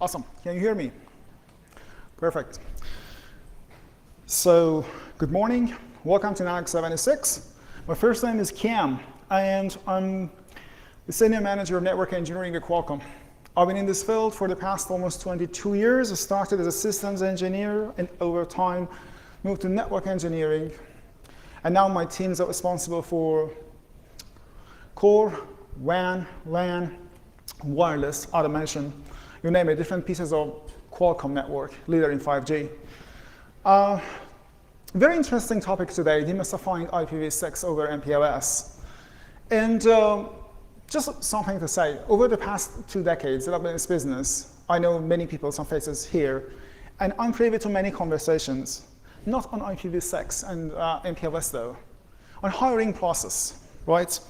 Awesome. Can you hear me? Perfect. So, good morning. Welcome to NANOG 76. My first name is Cam, and I'm the Senior Manager of Network Engineering at Qualcomm. I've been in this field for the past almost 22 years. I started as a systems engineer, and over time moved to network engineering. And now my teams are responsible for core, WAN, LAN, wireless, automation, you name it, different pieces of Qualcomm network, leader in 5G. Very interesting topic today, demystifying IPv6 over MPLS. And just something to say, over the past 2 decades that I've been in this business, I know many people, some faces here, and I'm privy to many conversations, not on IPv6 and MPLS though, on hiring process, right?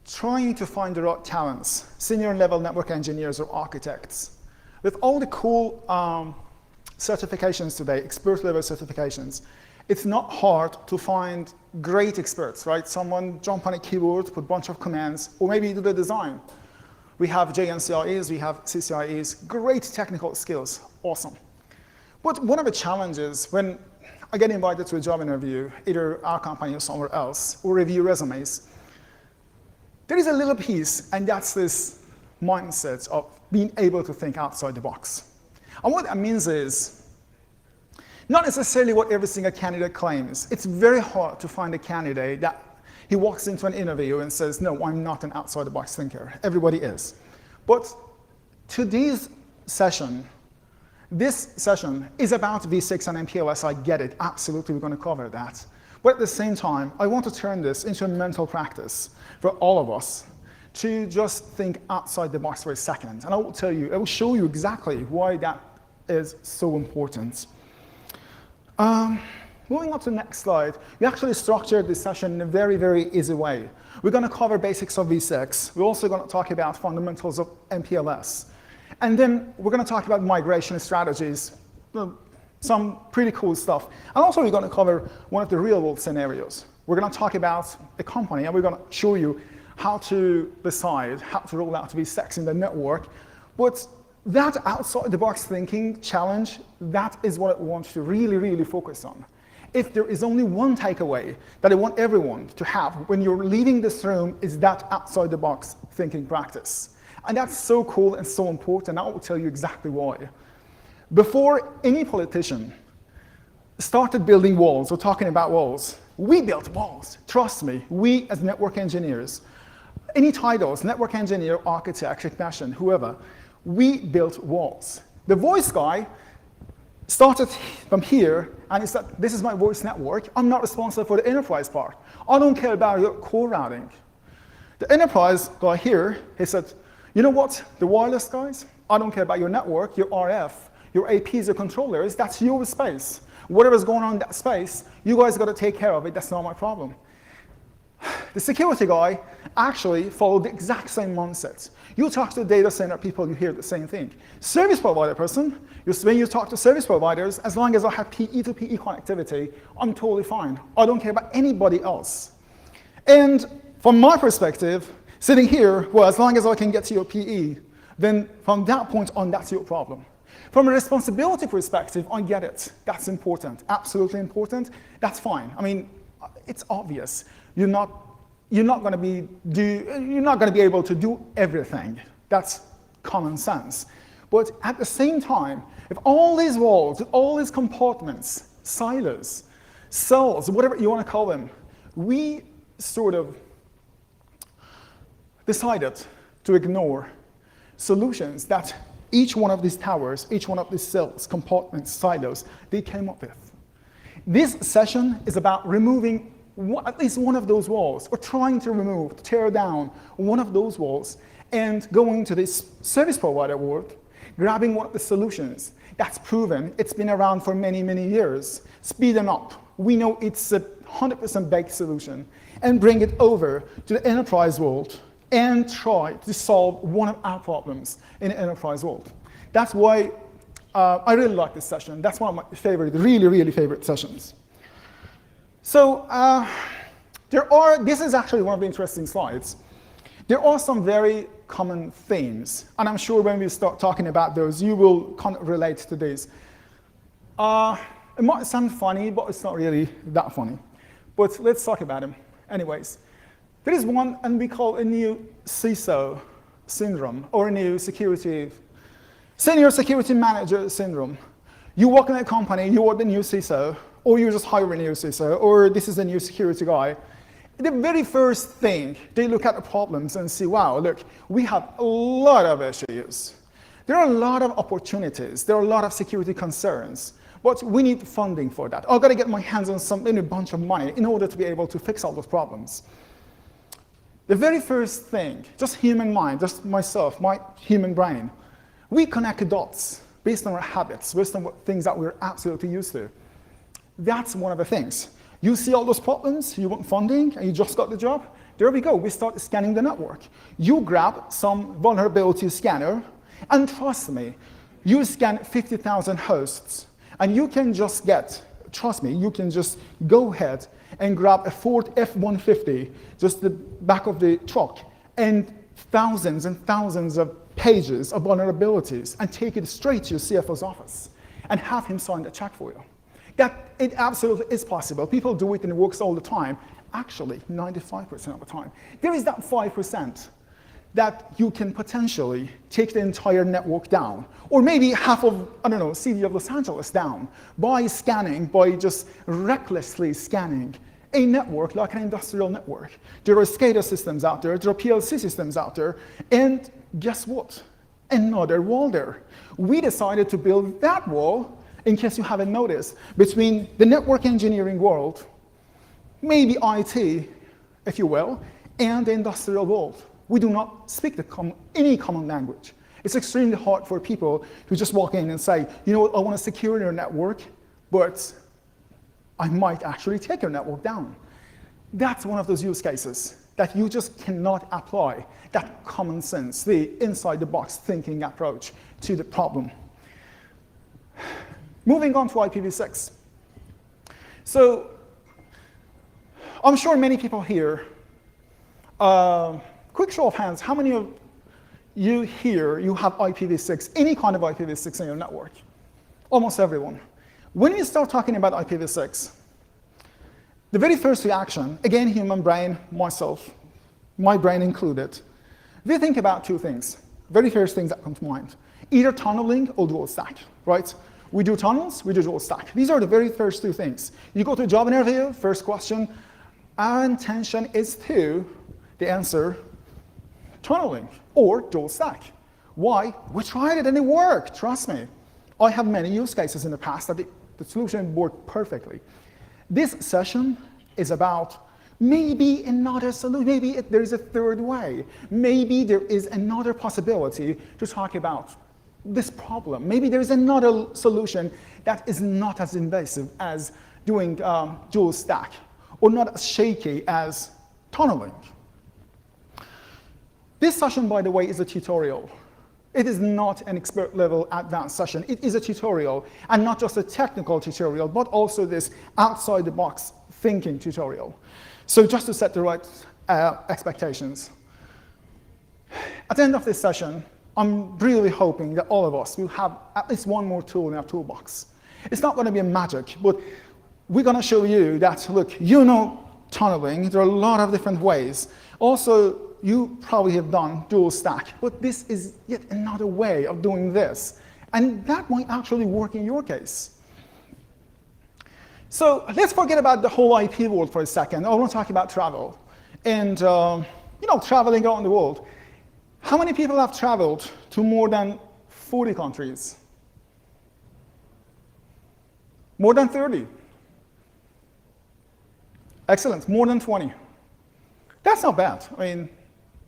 Trying to find the right talents, senior level network engineers or architects. With all the cool certifications today, expert level certifications, it's not hard to find great experts, right? Someone jump on a keyboard, put a bunch of commands, or maybe do the design. We have JNCIEs, we have CCIEs, great technical skills, awesome. But one of the challenges when I get invited to a job interview, either our company or somewhere else, or review resumes, there is a little piece, and that's this mindset of being able to think outside the box. And what that means is, not necessarily what every single candidate claims. It's very hard to find a candidate that he walks into an interview and says, no, I'm not an outside-the-box thinker. Everybody is. But this session is about V6 and MPLS. I get it. Absolutely, we're going to cover that. But at the same time, I want to turn this into a mental practice for all of us to just think outside the box for a second. And I will tell you, I will show you exactly why that is so important. Moving on to the next slide, we actually structured this session in a very, very easy way. We're going to cover basics of V6. We're also going to talk about fundamentals of MPLS. And then we're going to talk about migration strategies, some pretty cool stuff. And also we're going to cover one of the real-world scenarios. We're going to talk about a company, and we're going to show you how to decide how to roll out V6 in the network. But that outside-the-box thinking challenge, that is what I want to really, really focus on. If there is only one takeaway that I want everyone to have when you're leaving this room, is that outside-the-box thinking practice. And that's so cool and so important, and I will tell you exactly why. Before any politician started building walls or talking about walls, we built walls. Trust me, we as network engineers, any titles, network engineer, architect, technician, whoever, we built walls. The voice guy started from here, and he said, this is my voice network. I'm not responsible for the enterprise part. I don't care about your core routing. The enterprise guy here, he said, you know what, the wireless guys, I don't care about your network, your RF, your APs, your controllers, that's your space. Whatever's going on in that space, you guys got to take care of it. That's not my problem. The security guy actually followed the exact same mindset. You talk to the data center people, you hear the same thing. Service provider person, when you talk to service providers, as long as I have PE to PE connectivity, I'm totally fine. I don't care about anybody else. And from my perspective, sitting here, well, as long as I can get to your PE, then from that point on, that's your problem. From a responsibility perspective, I get it. That's important, absolutely important. That's fine. I mean, it's obvious. You're not going to be able to do everything. That's common sense. But at the same time, if all these walls, all these compartments, silos, cells, whatever you want to call them, we sort of decided to ignore solutions that each one of these towers, each one of these cells, compartments, silos, they came up with. This session is about removing at least one of those walls, or trying to remove, tear down one of those walls, and going to this service provider world, grabbing one of the solutions that's proven, it's been around for many, many years, speed them up. We know it's a 100% baked solution, and bring it over to the enterprise world, and try to solve one of our problems in the enterprise world. That's why I really like this session. That's one of my favorite, really, really favorite sessions. So this is actually one of the interesting slides. There are some very common themes, and I'm sure when we start talking about those, you will kind of relate to these. It might sound funny, but it's not really that funny. But let's talk about them. Anyways, there is one, and we call a new CISO syndrome, or a new senior security manager syndrome. You work in a company, you are the new CISO, or you just hire a new CISO, or this is a new security guy. The very first thing, they look at the problems and see, wow, look, we have a lot of issues. There are a lot of opportunities. There are a lot of security concerns. But we need funding for that. I've got to get my hands on a bunch of money in order to be able to fix all those problems. The very first thing, just human mind, just myself, my human brain, we connect the dots based on our habits, based on things that we're absolutely used to. That's one of the things. You see all those problems, you want funding, and you just got the job. There we go, we start scanning the network. You grab some vulnerability scanner, and trust me, you scan 50,000 hosts, and you can just get, trust me, you can just go ahead and grab a Ford F-150, just the back of the truck, and thousands of pages of vulnerabilities, and take it straight to your CFO's office, and have him sign the check for you. That it absolutely is possible. People do it and it works all the time. Actually, 95% of the time. There is that 5% that you can potentially take the entire network down, or maybe half of, I don't know, city of Los Angeles down by scanning, by just recklessly scanning a network like an industrial network. There are SCADA systems out there, there are PLC systems out there, and guess what? Another wall there. We decided to build that wall, in case you haven't noticed, between the network engineering world, maybe IT, if you will, and the industrial world. We do not speak any common language. It's extremely hard for people to just walk in and say, you know what, I want to secure your network, but I might actually take your network down. That's one of those use cases that you just cannot apply that common sense, the inside-the-box thinking approach to the problem. Moving on to IPv6. So I'm sure many people here, quick show of hands, how many of you here, you have IPv6, any kind of IPv6 in your network? Almost everyone. When you start talking about IPv6, the very first reaction, again, human brain, myself, my brain included, we think about two things. Very first things that come to mind. Either tunneling or dual stack, right? We do tunnels, we do dual stack. These are the very first two things. You go to a job interview, first question, our intention is to, the answer, tunneling or dual stack. Why? We tried it and it worked, trust me. I have many use cases in the past that the solution worked perfectly. This session is about maybe another solution, maybe there is a third way. Maybe there is another possibility to talk about this problem. Maybe there is another solution that is not as invasive as doing dual stack, or not as shaky as tunneling. This session, by the way, is a tutorial. It is not an expert level advanced session. It is a tutorial, and not just a technical tutorial, but also this outside the box thinking tutorial. So just to set the right expectations. At the end of this session, I'm really hoping that all of us will have at least one more tool in our toolbox. It's not going to be a magic, but we're going to show you that, look, you know tunneling, there are a lot of different ways. Also, you probably have done dual stack, but this is yet another way of doing this. And that might actually work in your case. So let's forget about the whole IP world for a second. I want to talk about travel. And traveling around the world. How many people have traveled to more than 40 countries? More than 30. Excellent, more than 20. That's not bad. I mean,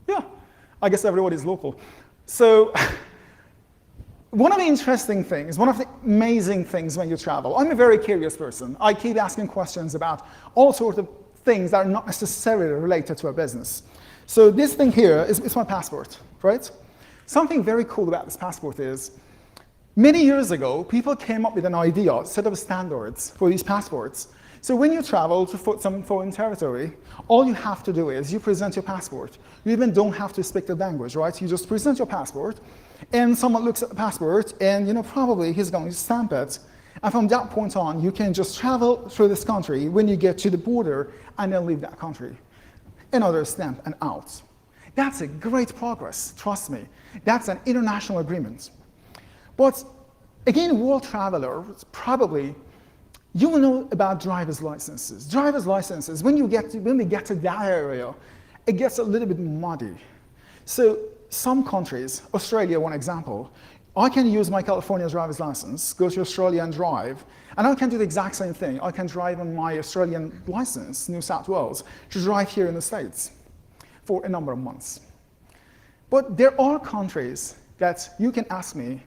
yeah, I guess everybody's local. So one of the interesting things, one of the amazing things when you travel, I'm a very curious person. I keep asking questions about all sorts of things that are not necessarily related to a business. So this thing here is my passport, right? Something very cool about this passport is, many years ago, people came up with an idea, a set of standards for these passports. So when you travel to some foreign territory, all you have to do is you present your passport. You even don't have to speak the language, right? You just present your passport, and someone looks at the passport, and probably he's going to stamp it. And from that point on, you can just travel through this country when you get to the border, and then leave that country. Another stamp and out. That's a great progress, trust me. That's an international agreement. But again, world travelers probably, you will know about driver's licenses. Driver's licenses, when we get to that area, it gets a little bit muddy. So some countries, Australia, one example, I can use my California driver's license, go to Australia and drive, and I can do the exact same thing. I can drive on my Australian license, New South Wales, to drive here in the States for a number of months. But there are countries that you can ask me,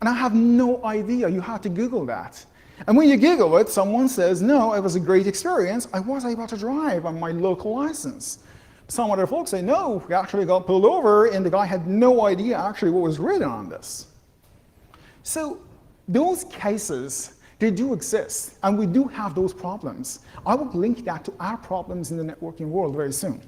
and I have no idea. You have to Google that. And when you Google it, someone says, no, it was a great experience. I was able to drive on my local license. Some other folks say, no, we actually got pulled over, and the guy had no idea actually what was written on this. So those cases, they do exist, and we do have those problems. I will link that to our problems in the networking world very soon.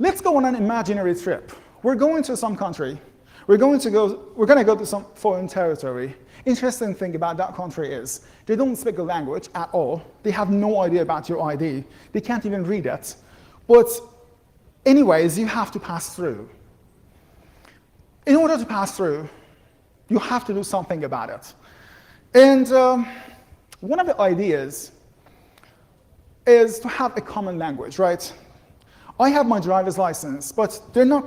Let's go on an imaginary trip. We're going to some country. We're going to go to some foreign territory. Interesting thing about that country is they don't speak the language at all. They have no idea about your ID. They can't even read it. But anyways, you have to pass through. In order to pass through, you have to do something about it. And one of the ideas is to have a common language, right? I have my driver's license, but they're not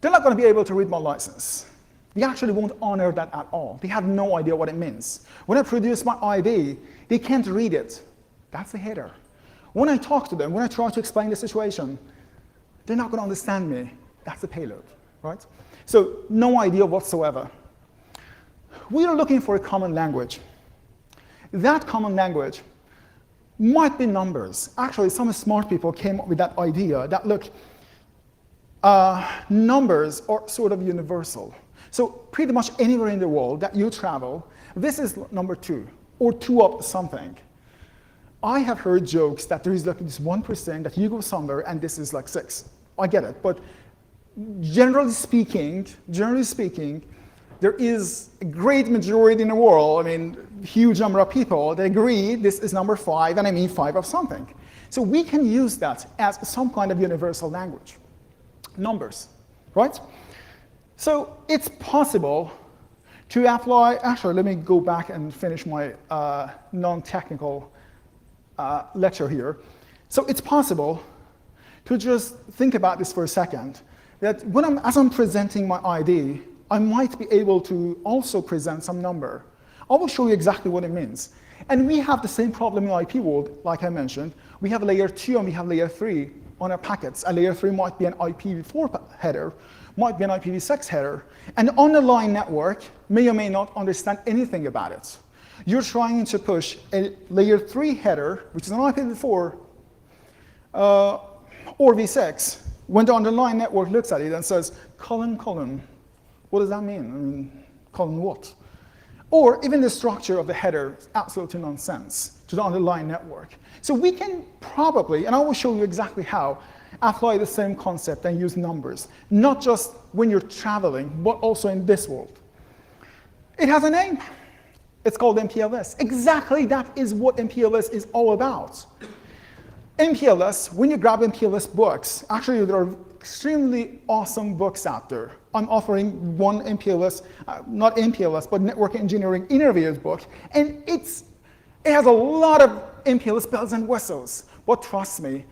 going to be able to read my license. They actually won't honor that at all. They have no idea what it means. When I produce my ID, they can't read it. That's the header. When I talk to them, when I try to explain the situation, they're not going to understand me. That's the payload, right? So no idea whatsoever. We are looking for a common language. That common language might be numbers. Actually, some smart people came up with that idea that, look, numbers are sort of universal. So pretty much anywhere in the world that you travel, this is number 2, or 2 up something. I have heard jokes that there is like this 1% that you go somewhere and this is like 6. I get it, but generally speaking, there is a great majority in the world, I mean, huge number of people that agree this is number 5, and I mean 5 of something. So we can use that as some kind of universal language. Numbers, right? So it's possible to apply, actually let me go back and finish my non-technical lecture here. So it's possible to just think about this for a second, that as I'm presenting my ID, I might be able to also present some number. I will show you exactly what it means. And we have the same problem in IP world, like I mentioned. We have layer 2 and we have layer 3 on our packets. A layer 3 might be an IPv4 header, might be an IPv6 header. And the underlying network may or may not understand anything about it. You're trying to push a layer 3 header, which is an IPv4 or v6, when the underlying network looks at it and says, colon, what does that mean? I mean, colon what? Or even the structure of the header is absolutely nonsense to the underlying network. So we can probably, and I will show you exactly how, apply the same concept and use numbers, not just when you're traveling, but also in this world. It has a name. It's called MPLS. Exactly that is what MPLS is all about. MPLS, when you grab MPLS books, actually there are extremely awesome books out there. I'm offering one MPLS, not MPLS, but Network Engineering Intermediate book, and it has a lot of MPLS bells and whistles. But trust me,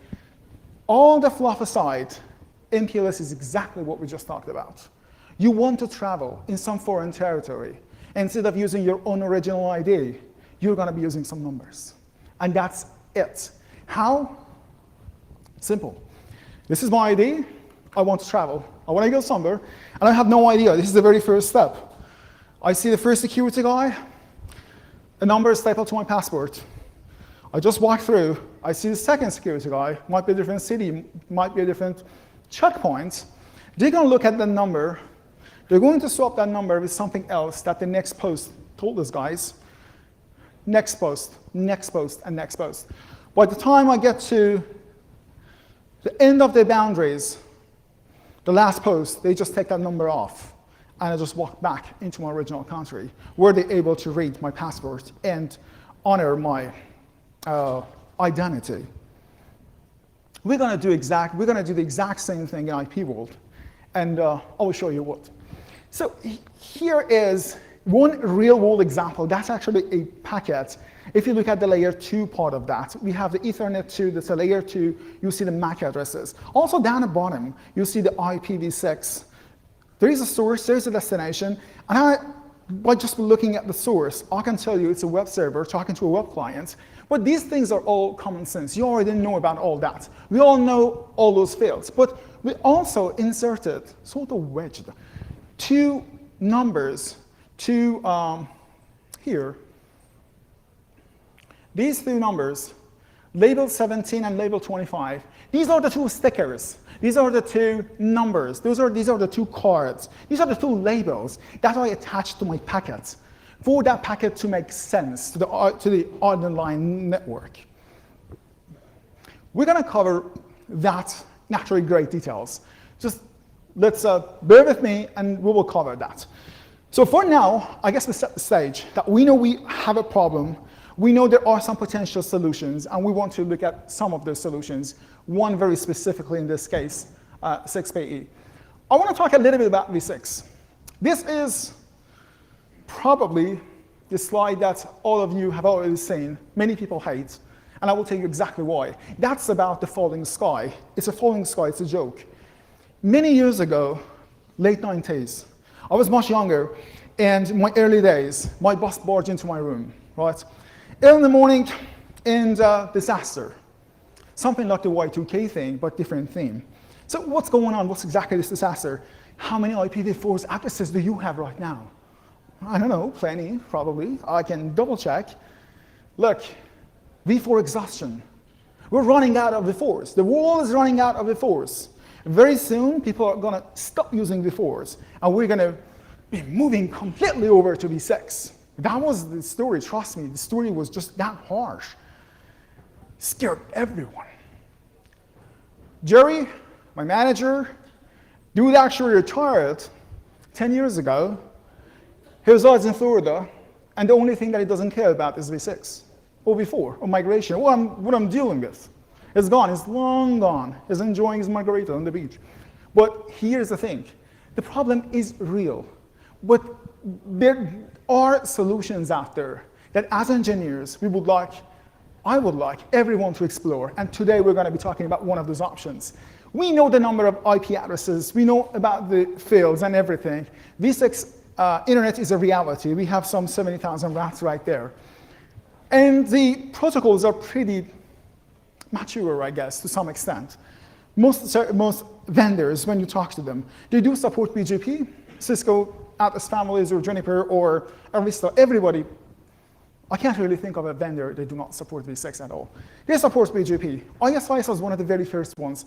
all the fluff aside, MPLS is exactly what we just talked about. You want to travel in some foreign territory. Instead of using your own original ID, you're going to be using some numbers. And that's it. How? Simple. This is my ID. I want to travel. I want to go somewhere, and I have no idea. This is the very first step. I see the first security guy. A number is stapled to my passport. I just walk through. I see the second security guy. Might be a different city. Might be a different checkpoint. They're going to look at the number. They're going to swap that number with something else that the next post told us guys. next post, next post, and next post. By the time I get to the end of the boundaries, the last post, they just take that number off, and I just walk back into my original country, where they're able to read my passport and honor my identity. We're going to do the exact same thing in IP world, and I will show you what. So here is one real-world example. That's actually a packet. If you look at the layer 2 part of that, we have the Ethernet 2, that's a layer 2. You see the MAC addresses. Also down at bottom, you see the IPv6. There is a source, there is a destination, and by just looking at the source, I can tell you it's a web server talking to a web client. But these things are all common sense. You already know about all that. We all know all those fields. But we also inserted, sort of wedged, 2 numbers here. These 2 numbers, label 17 and label 25, these are the 2 stickers. These are the 2 numbers. These are the 2 cards. These are the 2 labels that I attach to my packet for that packet to make sense to the underlying network. We're going to cover that naturally great details. Just let's bear with me, and we will cover that. So for now, I guess we set the stage that we know we have a problem. We know there are some potential solutions, and we want to look at some of those solutions, one very specifically in this case, 6PE. I want to talk a little bit about V6. This is probably the slide that all of you have already seen, many people hate, and I will tell you exactly why. That's about the falling sky. It's a falling sky, it's a joke. Many years ago, late 90s, I was much younger, and in my early days, my boss barged into my room, right? Early in the morning, and disaster. Something like the Y2K thing, but different theme. So what's going on? What's exactly this disaster? How many IPv4 addresses do you have right now? I don't know, plenty, probably. I can double check. Look, V4 exhaustion. We're running out of V4s. The world is running out of V4s. Very soon, people are going to stop using V4s, and we're going to be moving completely over to V6. That was the story, trust me. The story was just that harsh. Scared everyone. Jerry, my manager, dude actually retired 10 years ago. He resides in Florida, and the only thing that he doesn't care about is V6, or V4, or migration, what I'm dealing with. It's gone, it's long gone. He's enjoying his margarita on the beach. But here's the thing, the problem is real. But there are solutions out there that as engineers, I would like everyone to explore, and today we're going to be talking about one of those options. We know the number of IP addresses, we know about the fields and everything. V6 internet is a reality. We have some 70,000 routes right there. And the protocols are pretty mature, I guess, to some extent. Most vendors, when you talk to them, they do support BGP. Cisco, Atlas Families, or Juniper, or Arista, everybody. I can't really think of a vendor that do not support V6 at all. They support BGP. ISIS was one of the very first ones.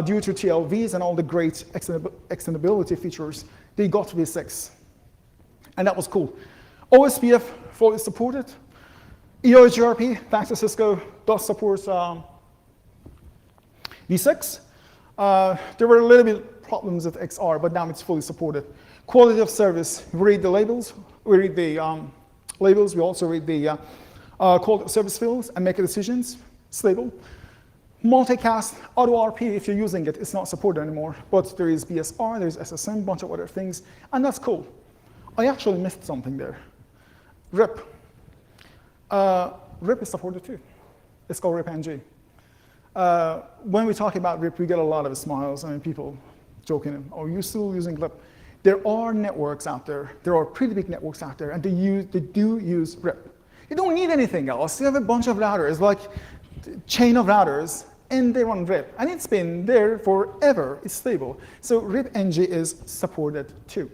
Due to TLVs and all the great extendability features, they got V6. And that was cool. OSPF fully supported. EOGRP, thanks to Cisco, does support V6. There were a little bit problems with XR, but now it's fully supported. Quality of service, we read the labels, we read the labels, we also read the quality of service fields and make decisions, stable. Multicast, AutoRP, if you're using it, it's not supported anymore, but there is BSR, there's SSM, a bunch of other things, and that's cool. I actually missed something there. RIP. RIP is supported too. It's called RIP-NG. When we talk about RIP, we get a lot of smiles. I mean, people joking, are you still using RIP? There are networks out there. There are pretty big networks out there, and they do use RIP. You don't need anything else. You have a bunch of routers, like a chain of routers, and they run RIP. And it's been there forever. It's stable. So RIP-NG is supported too.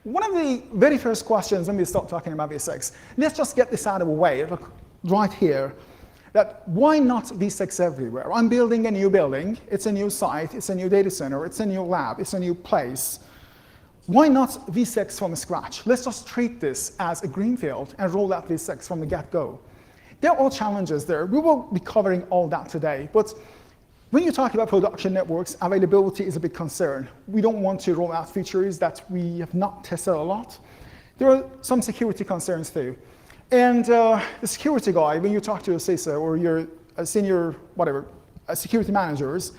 One of the very first questions when we start talking about V6, let's just get this out of the way, right here, that why not V6 everywhere? I'm building a new building, it's a new site, it's a new data center, it's a new lab, it's a new place. why not v6 from scratch? Let's just treat this as a greenfield and roll out v6 from the get-go. There are challenges there. We will be covering all that today, but when you talk about production networks, availability is a big concern. We don't want to roll out features that we have not tested a lot. There are some security concerns too. And the security guy, when you talk to your CISO or your senior, whatever, security managers,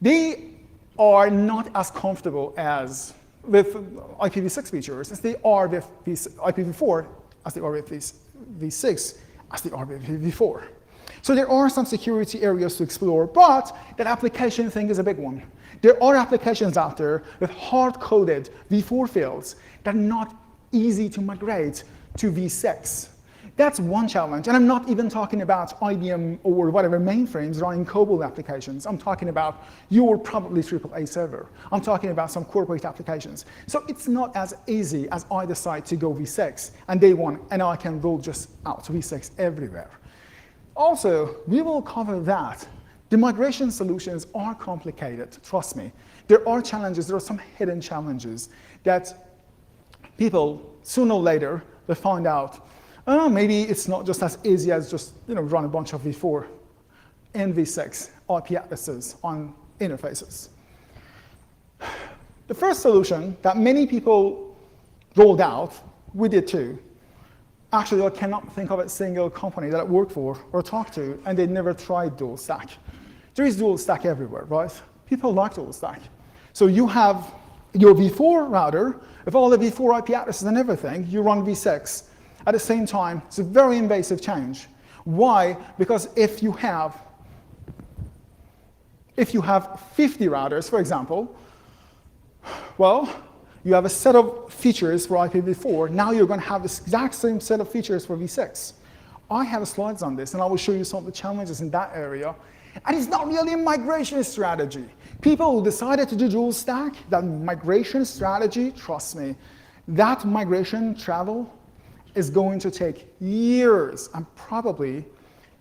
they are not as comfortable as with IPv6 features as they are with IPv4, as they are with v6, as they are with IPv4. So there are some security areas to explore, but that application thing is a big one. There are applications out there with hard-coded v4 fields that are not easy to migrate to v6. That's one challenge, and I'm not even talking about IBM or whatever mainframes running COBOL applications. I'm talking about your probably AAA server. I'm talking about some corporate applications. So it's not as easy as I decide to go v6 and day one, and I can roll just out v6 everywhere. Also, we will cover that. The migration solutions are complicated, trust me. There are challenges, there are some hidden challenges that people, sooner or later, will find out, oh, maybe it's not just as easy as just run a bunch of v4 and v6 IP addresses on interfaces. The first solution that many people rolled out, we did too. Actually, I cannot think of a single company that I work for or talk to, and they never tried dual stack. There is dual stack everywhere, right? People like dual stack. So you have your v4 router, with all the v4 IP addresses and everything, you run v6. At the same time, it's a very invasive change. Why? Because if you have 50 routers, for example, well, you have a set of features for IPv4. Now you're going to have the exact same set of features for v6. I have slides on this, and I will show you some of the challenges in that area. And it's not really a migration strategy. People who decided to do dual stack, that migration strategy, trust me, that migration travel is going to take years, and probably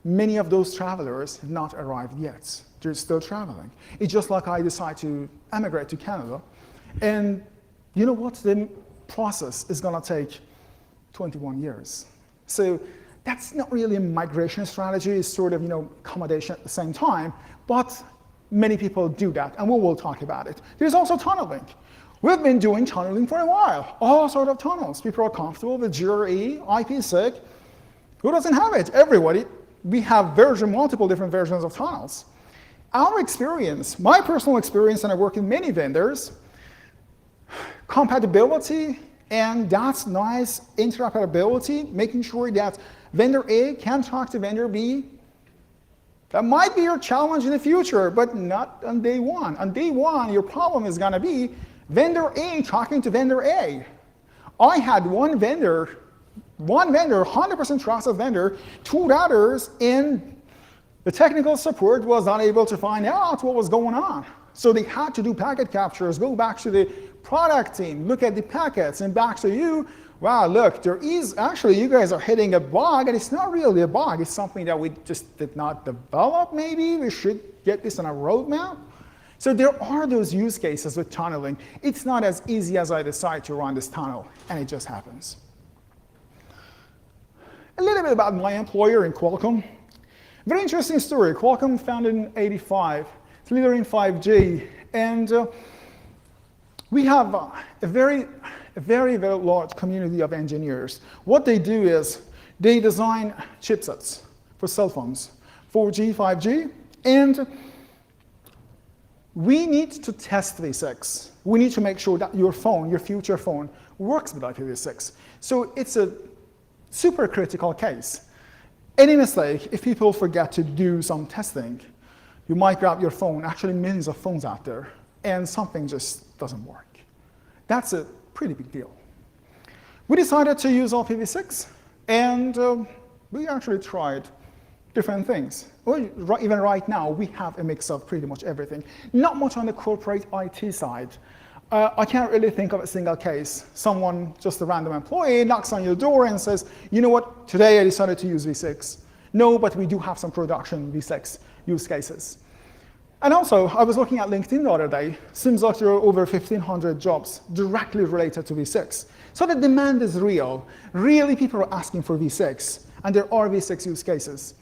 many of those travelers have not arrived yet. They're still traveling. It's just like I decide to emigrate to Canada, and you know what? The process is going to take 21 years. So that's not really a migration strategy. It's sort of accommodation at the same time, but many people do that, and we will talk about it. There's also tunneling. We've been doing tunneling for a while, all sorts of tunnels. People are comfortable with GRE, IPsec. Who doesn't have it? Everybody. We have multiple different versions of tunnels. Our experience, my personal experience, and I work in many vendors, compatibility and that's nice interoperability, making sure that vendor A can talk to vendor B. That might be your challenge in the future, but not on day one. On day one, your problem is going to be vendor A talking to vendor A. I had one vendor, 100% trusted vendor, 2 routers, and the technical support was not able to find out what was going on. So they had to do packet captures, go back to the product team, look at the packets, and back to you. Wow, look, there is actually, you guys are hitting a bug, and it's not really a bug. It's something that we just did not develop, maybe. We should get this on a roadmap. So there are those use cases with tunneling. It's not as easy as I decide to run this tunnel, and it just happens. A little bit about my employer in Qualcomm. Very interesting story. Qualcomm founded in '85. It's a leader in 5G, and we have a very large community of engineers. What they do is they design chipsets for cell phones, 4G, 5G, and we need to test v6. We need to make sure that your phone, your future phone, works with IPv6. So it's a super critical case. Any mistake, if people forget to do some testing, you might grab your phone, actually millions of phones out there, and something just doesn't work. That's a pretty big deal. We decided to use IPv6, and we actually tried different things. Well, even right now, we have a mix of pretty much everything. Not much on the corporate IT side. I can't really think of a single case. Someone, just a random employee, knocks on your door and says, you know what, today I decided to use v6. No, but we do have some production v6 use cases. And also, I was looking at LinkedIn the other day. Seems like there are over 1,500 jobs directly related to V6. So the demand is real. Really, people are asking for V6, and there are V6 use cases.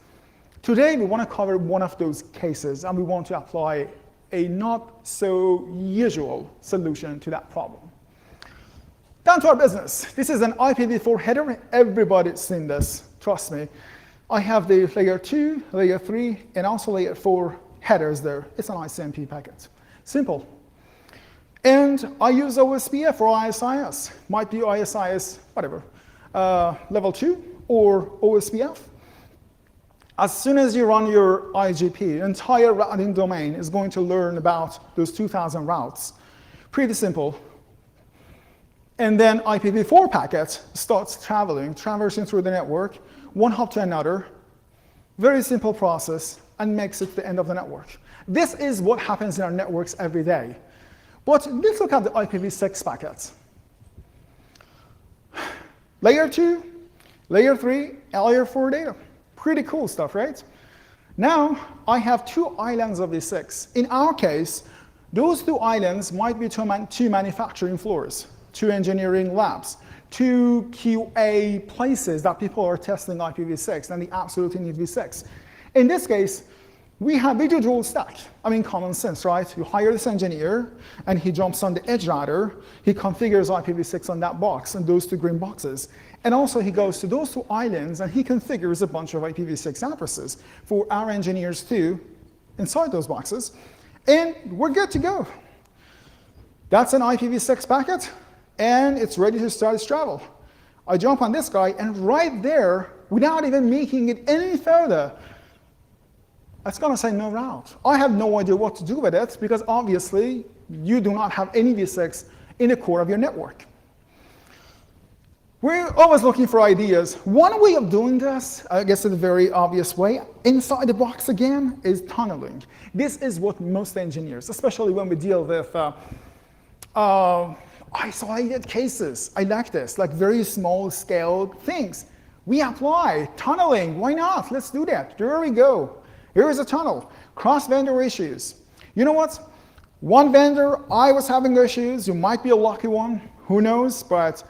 Today, we want to cover one of those cases, and we want to apply a not so usual solution to that problem. Down to our business. This is an IPv4 header. Everybody's seen this, trust me. I have the layer 2, layer 3, and also layer 4 headers there. It's an ICMP packet. Simple. And I use OSPF or ISIS. Might be ISIS, whatever, level 2 or OSPF. As soon as you run your IGP, entire routing domain is going to learn about those 2,000 routes. Pretty simple. And then IPv4 packet starts traversing through the network, one hop to another. Very simple process, and makes it the end of the network. This is what happens in our networks every day. But let's look at the IPv6 packets. Layer 2, layer 3, and layer 4 data. Pretty cool stuff, right? Now, I have 2 islands of V6. In our case, those 2 islands might be 2 manufacturing floors, 2 engineering labs, 2 QA places that people are testing IPv6, and they absolutely need V6. In this case, we do dual stack. I mean, common sense, right? You hire this engineer, and he jumps on the edge router, he configures IPv6 on that box and those 2 green boxes. And also he goes to those 2 islands, and he configures a bunch of IPv6 addresses for our engineers too, inside those boxes. And we're good to go. That's an IPv6 packet, and it's ready to start its travel. I jump on this guy, and right there, without even making it any further, it's going to say no route. I have no idea what to do with it, because obviously, you do not have any V6 in the core of your network. We're always looking for ideas. One way of doing this, I guess in a very obvious way, inside the box again, is tunneling. This is what most engineers, especially when we deal with isolated cases, I like this, like very small scale things. We apply tunneling, why not? Let's do that. There we go. Here is a tunnel. Cross-vendor issues. You know what? One vendor, I was having issues. You might be a lucky one. Who knows? But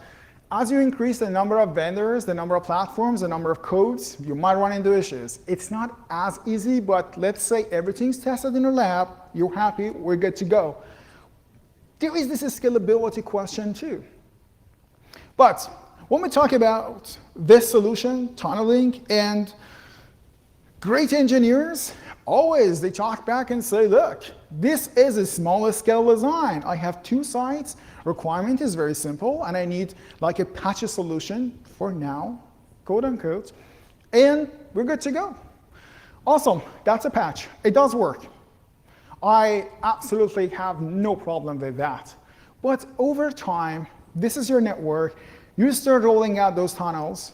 as you increase the number of vendors, the number of platforms, the number of codes, you might run into issues. It's not as easy, but let's say everything's tested in the lab. You're happy. We're good to go. There is this scalability question too. But when we talk about this solution, tunneling, and great engineers, always they talk back and say, look, this is a smaller scale design. I have 2 sites, requirement is very simple, and I need like a patchy solution for now, quote unquote, and we're good to go. Awesome, that's a patch. It does work. I absolutely have no problem with that. But over time, this is your network, you start rolling out those tunnels,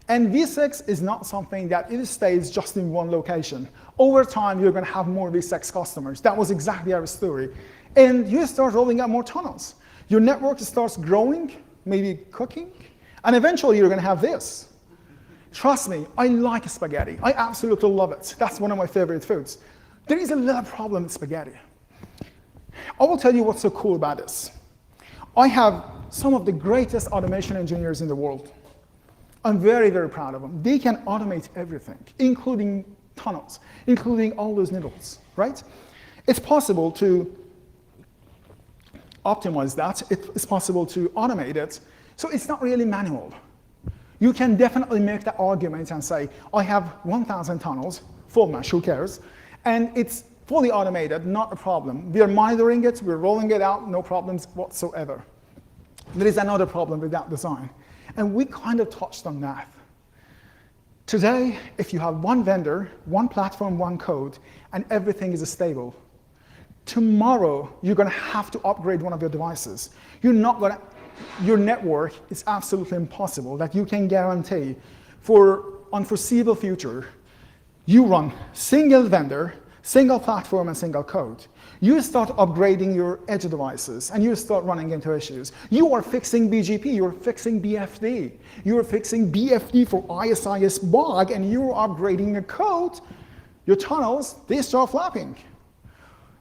and V6 is not something that it stays just in one location. Over time, you're going to have more V6 customers. That was exactly our story. And you start rolling out more tunnels. Your network starts growing, maybe cooking, and eventually you're going to have this. Trust me, I like spaghetti. I absolutely love it. That's one of my favorite foods. There is a little problem with spaghetti. I will tell you what's so cool about this. I have some of the greatest automation engineers in the world. I'm very, very proud of them. They can automate everything, including tunnels, including all those needles, right? It's possible to optimize that. It's possible to automate it. So it's not really manual. You can definitely make that argument and say, I have 1,000 tunnels, full mesh, who cares? And it's fully automated, not a problem. We are monitoring it, we're rolling it out, no problems whatsoever. There is another problem with that design. And we kind of touched on that. Today, if you have one vendor, one platform, one code, and everything is stable, tomorrow you're going to have to upgrade one of your devices. Your network is absolutely impossible that you can guarantee for unforeseeable future. You run single vendor, single platform, and single code. You start upgrading your edge devices, and you start running into issues. You are fixing BGP, you're fixing BFD. You're fixing BFD for ISIS bug, and you're upgrading your code. Your tunnels, they start flapping.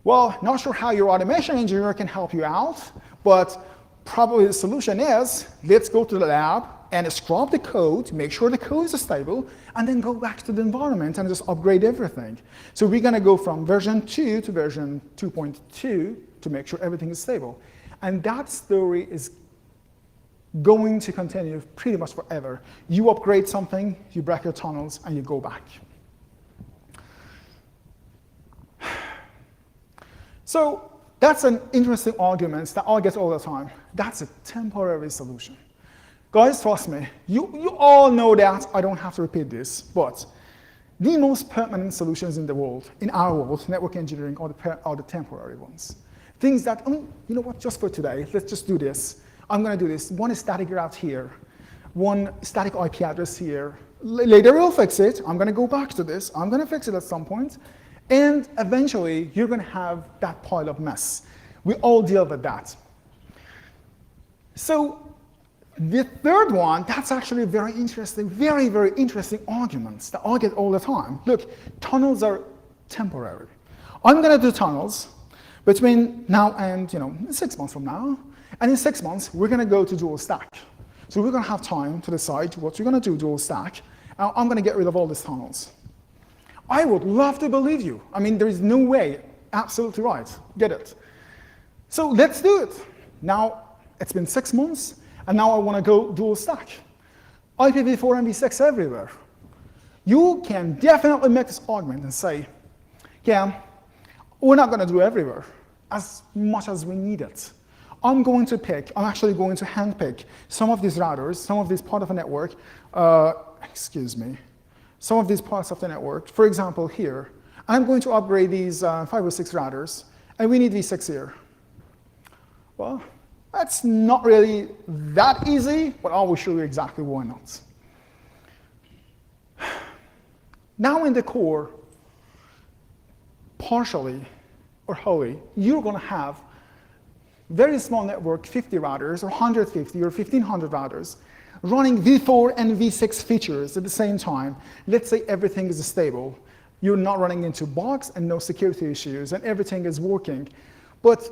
Well, not sure how your automation engineer can help you out, but probably the solution is, let's go to the lab and scrub the code, make sure the code is stable, and then go back to the environment and just upgrade everything. So we're going to go from version 2 to version 2.2 to make sure everything is stable. And that story is going to continue pretty much forever. You upgrade something, you break your tunnels, and you go back. So that's an interesting argument that I get all the time. That's a temporary solution. Guys, trust me, you all know that. I don't have to repeat this, but the most permanent solutions in the world, in our world, network engineering, are the temporary ones. Things that, you know what, just for today, let's just do this. I'm going to do this. One static route here, one static IP address here. Later we'll fix it. I'm going to go back to this. I'm going to fix it at some point. And eventually, you're going to have that pile of mess. We all deal with that. So the third one, that's actually a very interesting, very, very interesting arguments that I get all the time. Look, tunnels are temporary. I'm going to do tunnels between now and 6 months from now. And in 6 months, we're going to go to dual stack. So we're going to have time to decide what we're going to do dual stack. I'm going to get rid of all these tunnels. I would love to believe you. I mean, there is no way. Absolutely right. Get it. So let's do it. Now, it's been 6 months, and now I want to go dual stack. IPv4 and v6 everywhere. You can definitely make this argument and say, yeah, we're not going to do everywhere as much as we need it. I'm actually going to handpick some of these routers, some of these part of a network, some of these parts of the network, for example, here. I'm going to upgrade these 5 or 6 routers, and we need v6 here. Well, that's not really that easy, but I will show you exactly why not. Now in the core, partially or wholly, you're going to have very small network, 50 routers, or 150, or 1,500 routers, running v4 and v6 features at the same time. Let's say everything is stable. You're not running into bugs and no security issues, and everything is working. But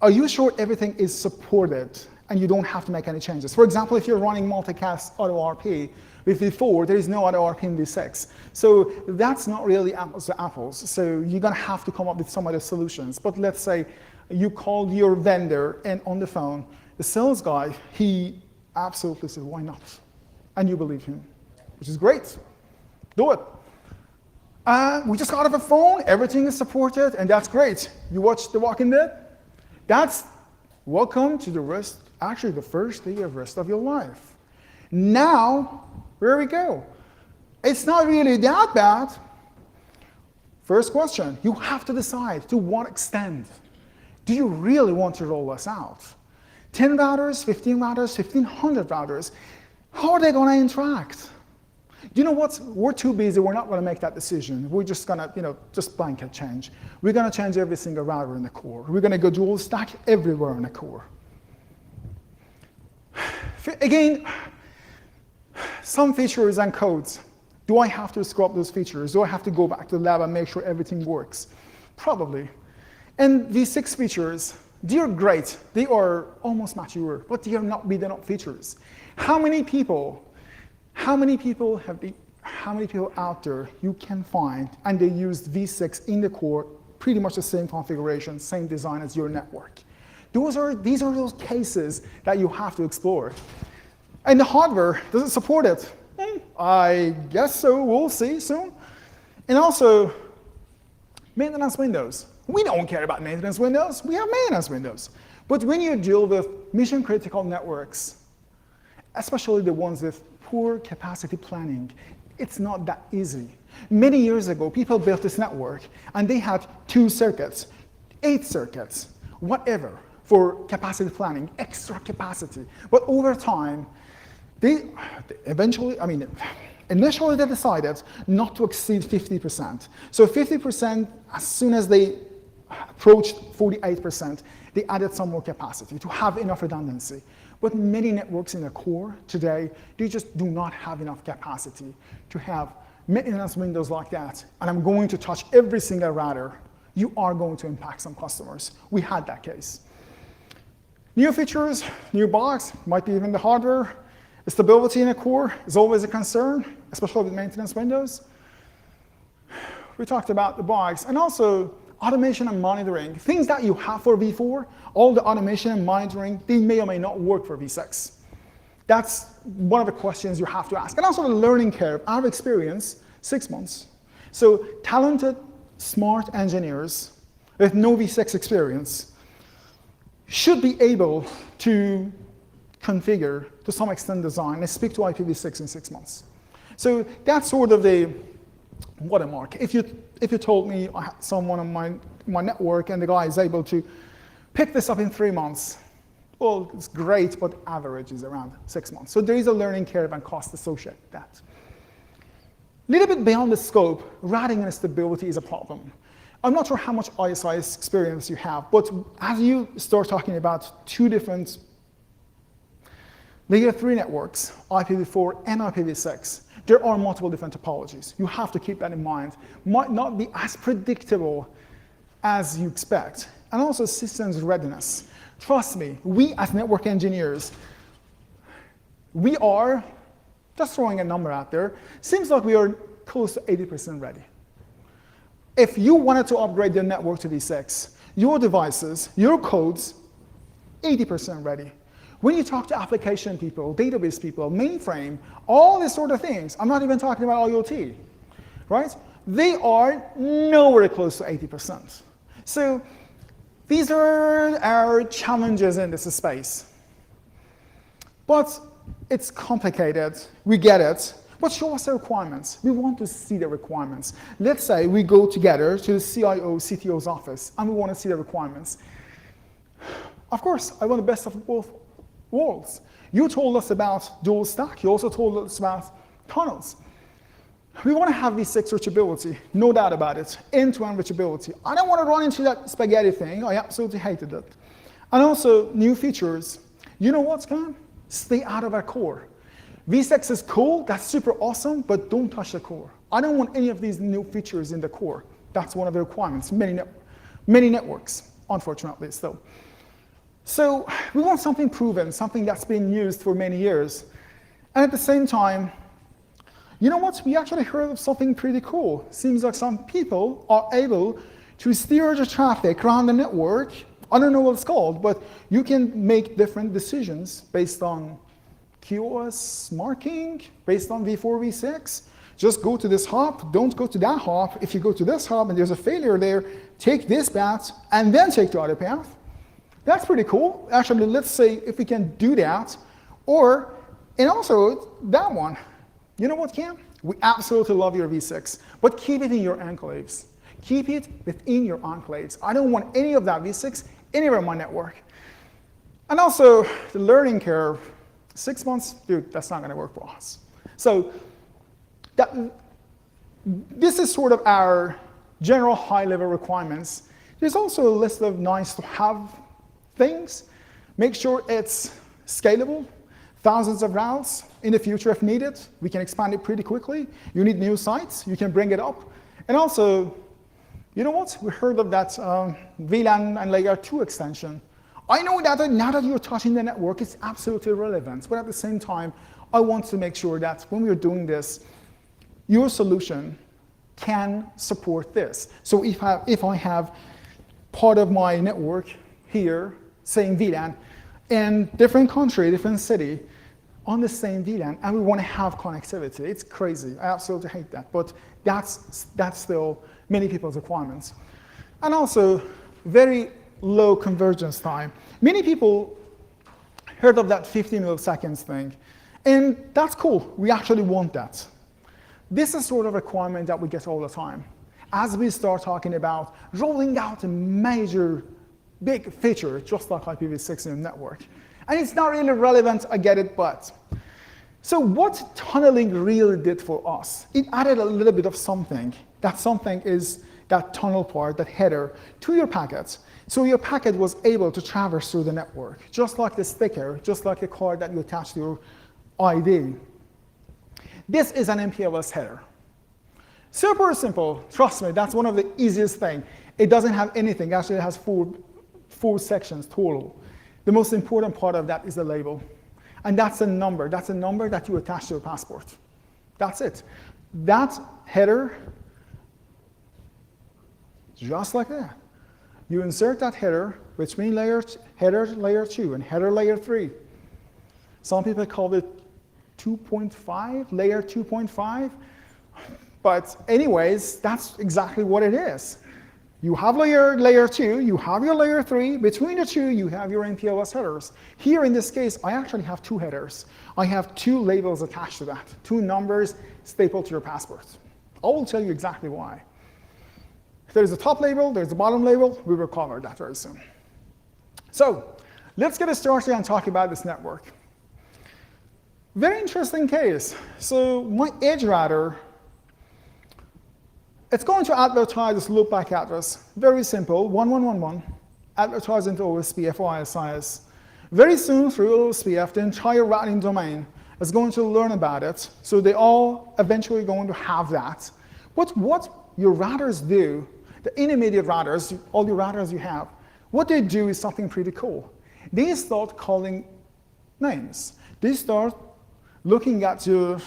are you sure everything is supported and you don't have to make any changes? For example, if you're running multicast auto RP with v4, there is no auto RP in v6. So that's not really apples to apples. So you're going to have to come up with some other solutions. But let's say you called your vendor, and on the phone, the sales guy, he absolutely said, why not? And you believe him, which is great. Do it. We just got off a phone, everything is supported, and that's great. You watched The Walking Dead? That's welcome to the rest, actually the first day of the rest of your life. Now, where we go? It's not really that bad. First question, you have to decide to what extent. Do you really want to roll this out? 10 routers, 15 routers, 1,500 routers, how are they going to interact? You know what? We're too busy. We're not going to make that decision. We're just going to, just blanket change. We're going to change every single router in the core. We're going to go dual stack everywhere in the core. Again, some features and codes. Do I have to scrub those features? Do I have to go back to the lab and make sure everything works? Probably. And these 6 features, they are great. They are almost mature, but they are not big enough features. How many people out there you can find and they used v6 in the core, pretty much the same configuration, same design as your network? These are those cases that you have to explore. And the hardware, does it support it? I guess so. We'll see soon. And also, maintenance windows. We don't care about maintenance windows. We have maintenance windows. But when you deal with mission-critical networks, especially the ones with poor capacity planning, it's not that easy. Many years ago, people built this network, and they had 2 circuits, 8 circuits, whatever, for capacity planning, extra capacity. But over time, initially they decided not to exceed 50%. So 50%, as soon as they approached 48%, they added some more capacity to have enough redundancy. But many networks in the core today, they just do not have enough capacity to have maintenance windows like that. And I'm going to touch every single router you are going to impact some customers. We had that case. New features, new bugs, might be even the hardware. Stability in a core is always a concern, especially with maintenance windows. We talked about the bugs, and also automation and monitoring. Things that you have for v4, all the automation and monitoring, they may or may not work for v6. That's one of the questions you have to ask. And also the learning curve. Our experience, 6 months. So talented, smart engineers with no v6 experience should be able to configure, to some extent design, and speak to IPv6 in 6 months. So that's sort of the watermark. If you told me I had someone on my network and the guy is able to pick this up in 3 months, well, it's great, but average is around 6 months. So there is a learning curve and cost associated with that. A little bit beyond the scope, routing and stability is a problem. I'm not sure how much ISIS experience you have, but as you start talking about 2 different layer 3 networks, IPv4 and IPv6, there are multiple different topologies. You have to keep that in mind. Might not be as predictable as you expect. And also systems readiness. Trust me, we as network engineers, we are, just throwing a number out there, seems like we are close to 80% ready. If you wanted to upgrade your network to v6, your devices, your codes, 80% ready. When you talk to application people, database people, mainframe, all these sort of things, I'm not even talking about IoT, right? They are nowhere close to 80%. So these are our challenges in this space. But it's complicated, we get it, but show us the requirements. We want to see the requirements. Let's say we go together to the CIO, CTO's office, and we want to see the requirements. Of course, I want the best of both worlds. You told us about dual stack, you also told us about tunnels. We want to have v6 reachability, no doubt about it, end-to-end reachability. I don't want to run into that spaghetti thing, I absolutely hated it. And also, new features. You know what's going? Stay out of our core. v6 is cool, that's super awesome, but don't touch the core. I don't want any of these new features in the core. That's one of the requirements, many networks, unfortunately still. So we want something proven, something that's been used for many years. And at the same time, you know what? We actually heard of something pretty cool. Seems like some people are able to steer the traffic around the network. I don't know what it's called, but you can make different decisions based on QoS marking, based on v4, v6. Just go to this hop, don't go to that hop. If you go to this hop and there's a failure there, take this path and then take the other path. That's pretty cool. Actually, let's say if we can do that, and also that one. You know what, Cam? We absolutely love your v6, but keep it in your enclaves. Keep it within your enclaves. I don't want any of that v6 anywhere on my network. And also, the learning curve, 6 months, dude, that's not going to work for us. So this is sort of our general high-level requirements. There's also a list of nice-to-have things. Make sure it's scalable, thousands of routes. In the future, if needed, we can expand it pretty quickly. You need new sites, you can bring it up. And also, you know what? We heard of that VLAN and layer 2 extension. I know that now that you're touching the network, it's absolutely relevant. But at the same time, I want to make sure that when we're doing this, your solution can support this. So if I have part of my network here saying VLAN in different country, different city, on the same VLAN, and we want to have connectivity. It's crazy. I absolutely hate that. But that's still many people's requirements. And also, very low convergence time. Many people heard of that 50 milliseconds thing. And that's cool. We actually want that. This is sort of a requirement that we get all the time. As we start talking about rolling out a major big feature, just like IPv6 in the network. And it's not really relevant, I get it, but. So what tunneling really did for us, it added a little bit of something. That something is that tunnel part, that header, to your packet. So your packet was able to traverse through the network, just like the sticker, just like a card that you attach to your ID. This is an MPLS header. Super simple, trust me, that's one of the easiest things. It doesn't have anything. Actually, it has four sections total. The most important part of that is the label. And that's a number. That's a number that you attach to your passport. That's it. That header, just like that. You insert that header between header layer 2 and header layer 3. Some people call it 2.5, layer 2.5. But anyways, that's exactly what it is. You have layer 2, you have your layer 3. Between the two, you have your MPLS headers. Here in this case, I actually have 2 headers. I have 2 labels attached to that, 2 numbers stapled to your passport. I will tell you exactly why. There's a top label, there's a bottom label. We will cover that very soon. So let's get started and talk about this network. Very interesting case. So my edge router, it's going to advertise this loopback address. Very simple, 1111, advertise into OSPF or ISIS. Very soon through OSPF, the entire routing domain is going to learn about it. So they all eventually going to have that. But what your routers do, the intermediate routers, all the routers you have, what they do is something pretty cool. They start calling names. They start looking at your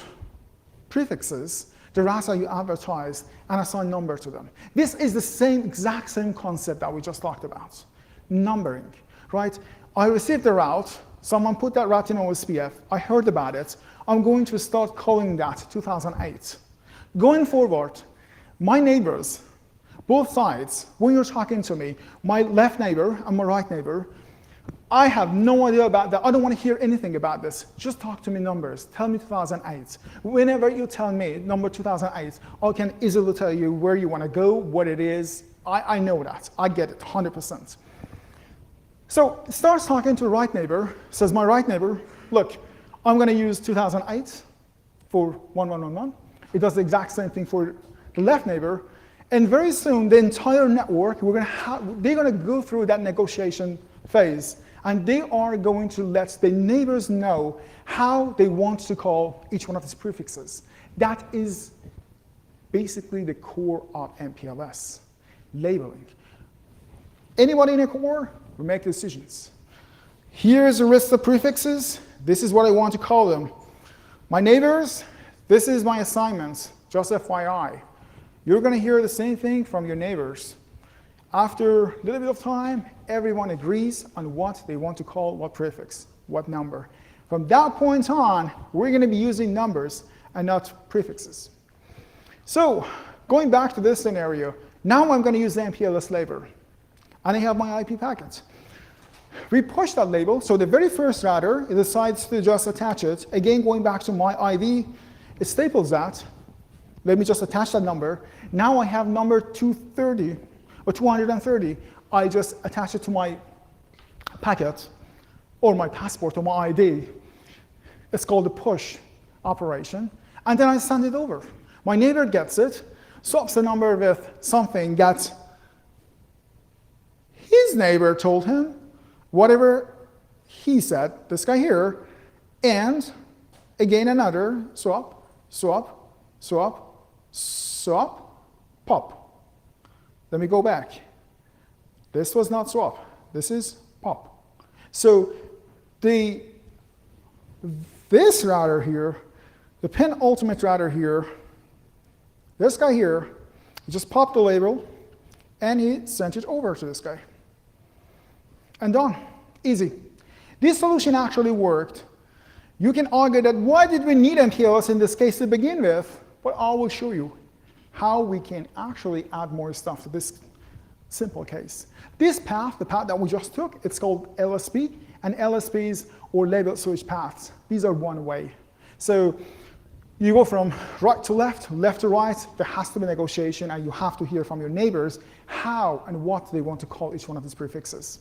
prefixes, the router you advertised, and assign number to them. This is the exact same concept that we just talked about. Numbering, right? I received the route, someone put that route in OSPF, I heard about it, I'm going to start calling that 2008. Going forward, my neighbors, both sides, when you're talking to me, my left neighbor and my right neighbor, I have no idea about that. I don't want to hear anything about this. Just talk to me numbers. Tell me 2008. Whenever you tell me number 2008, I can easily tell you where you want to go, what it is. I know that. I get it 100%. So starts talking to the right neighbor, says my right neighbor, look, I'm going to use 2008 for 1111. It does the exact same thing for the left neighbor. And very soon, the entire network, they're going to go through that negotiation phase. And they are going to let the neighbors know how they want to call each one of these prefixes. That is basically the core of MPLS, labeling. Anybody in a core will make decisions. Here's a list of prefixes. This is what I want to call them. My neighbors, this is my assignments, just FYI. You're going to hear the same thing from your neighbors. After a little bit of time, everyone agrees on what they want to call what prefix, what number. From that point on, we're going to be using numbers and not prefixes. So going back to this scenario, now I'm going to use the MPLS label. And I have my IP packet. We push that label, so the very first router, it decides to just attach it. Again, going back to my ID, it staples that. Let me just attach that number. Now I have number 230. Or 230, I just attach it to my packet, or my passport, or my ID. It's called the push operation. And then I send it over. My neighbor gets it, swaps the number with something that his neighbor told him, whatever he said, this guy here, and again another swap, swap, swap, swap, pop. Let me go back. This was not swap. This is pop. So this router here, the penultimate router here, this guy here, just popped the label, and he sent it over to this guy. And done. Easy. This solution actually worked. You can argue that why did we need MPLS in this case to begin with? But I will show you how we can actually add more stuff to this simple case. This path, the path that we just took, it's called LSP, and LSPs, or label switch paths, these are one way. So you go from right to left to right, there has to be negotiation, and you have to hear from your neighbors how and what they want to call each one of these prefixes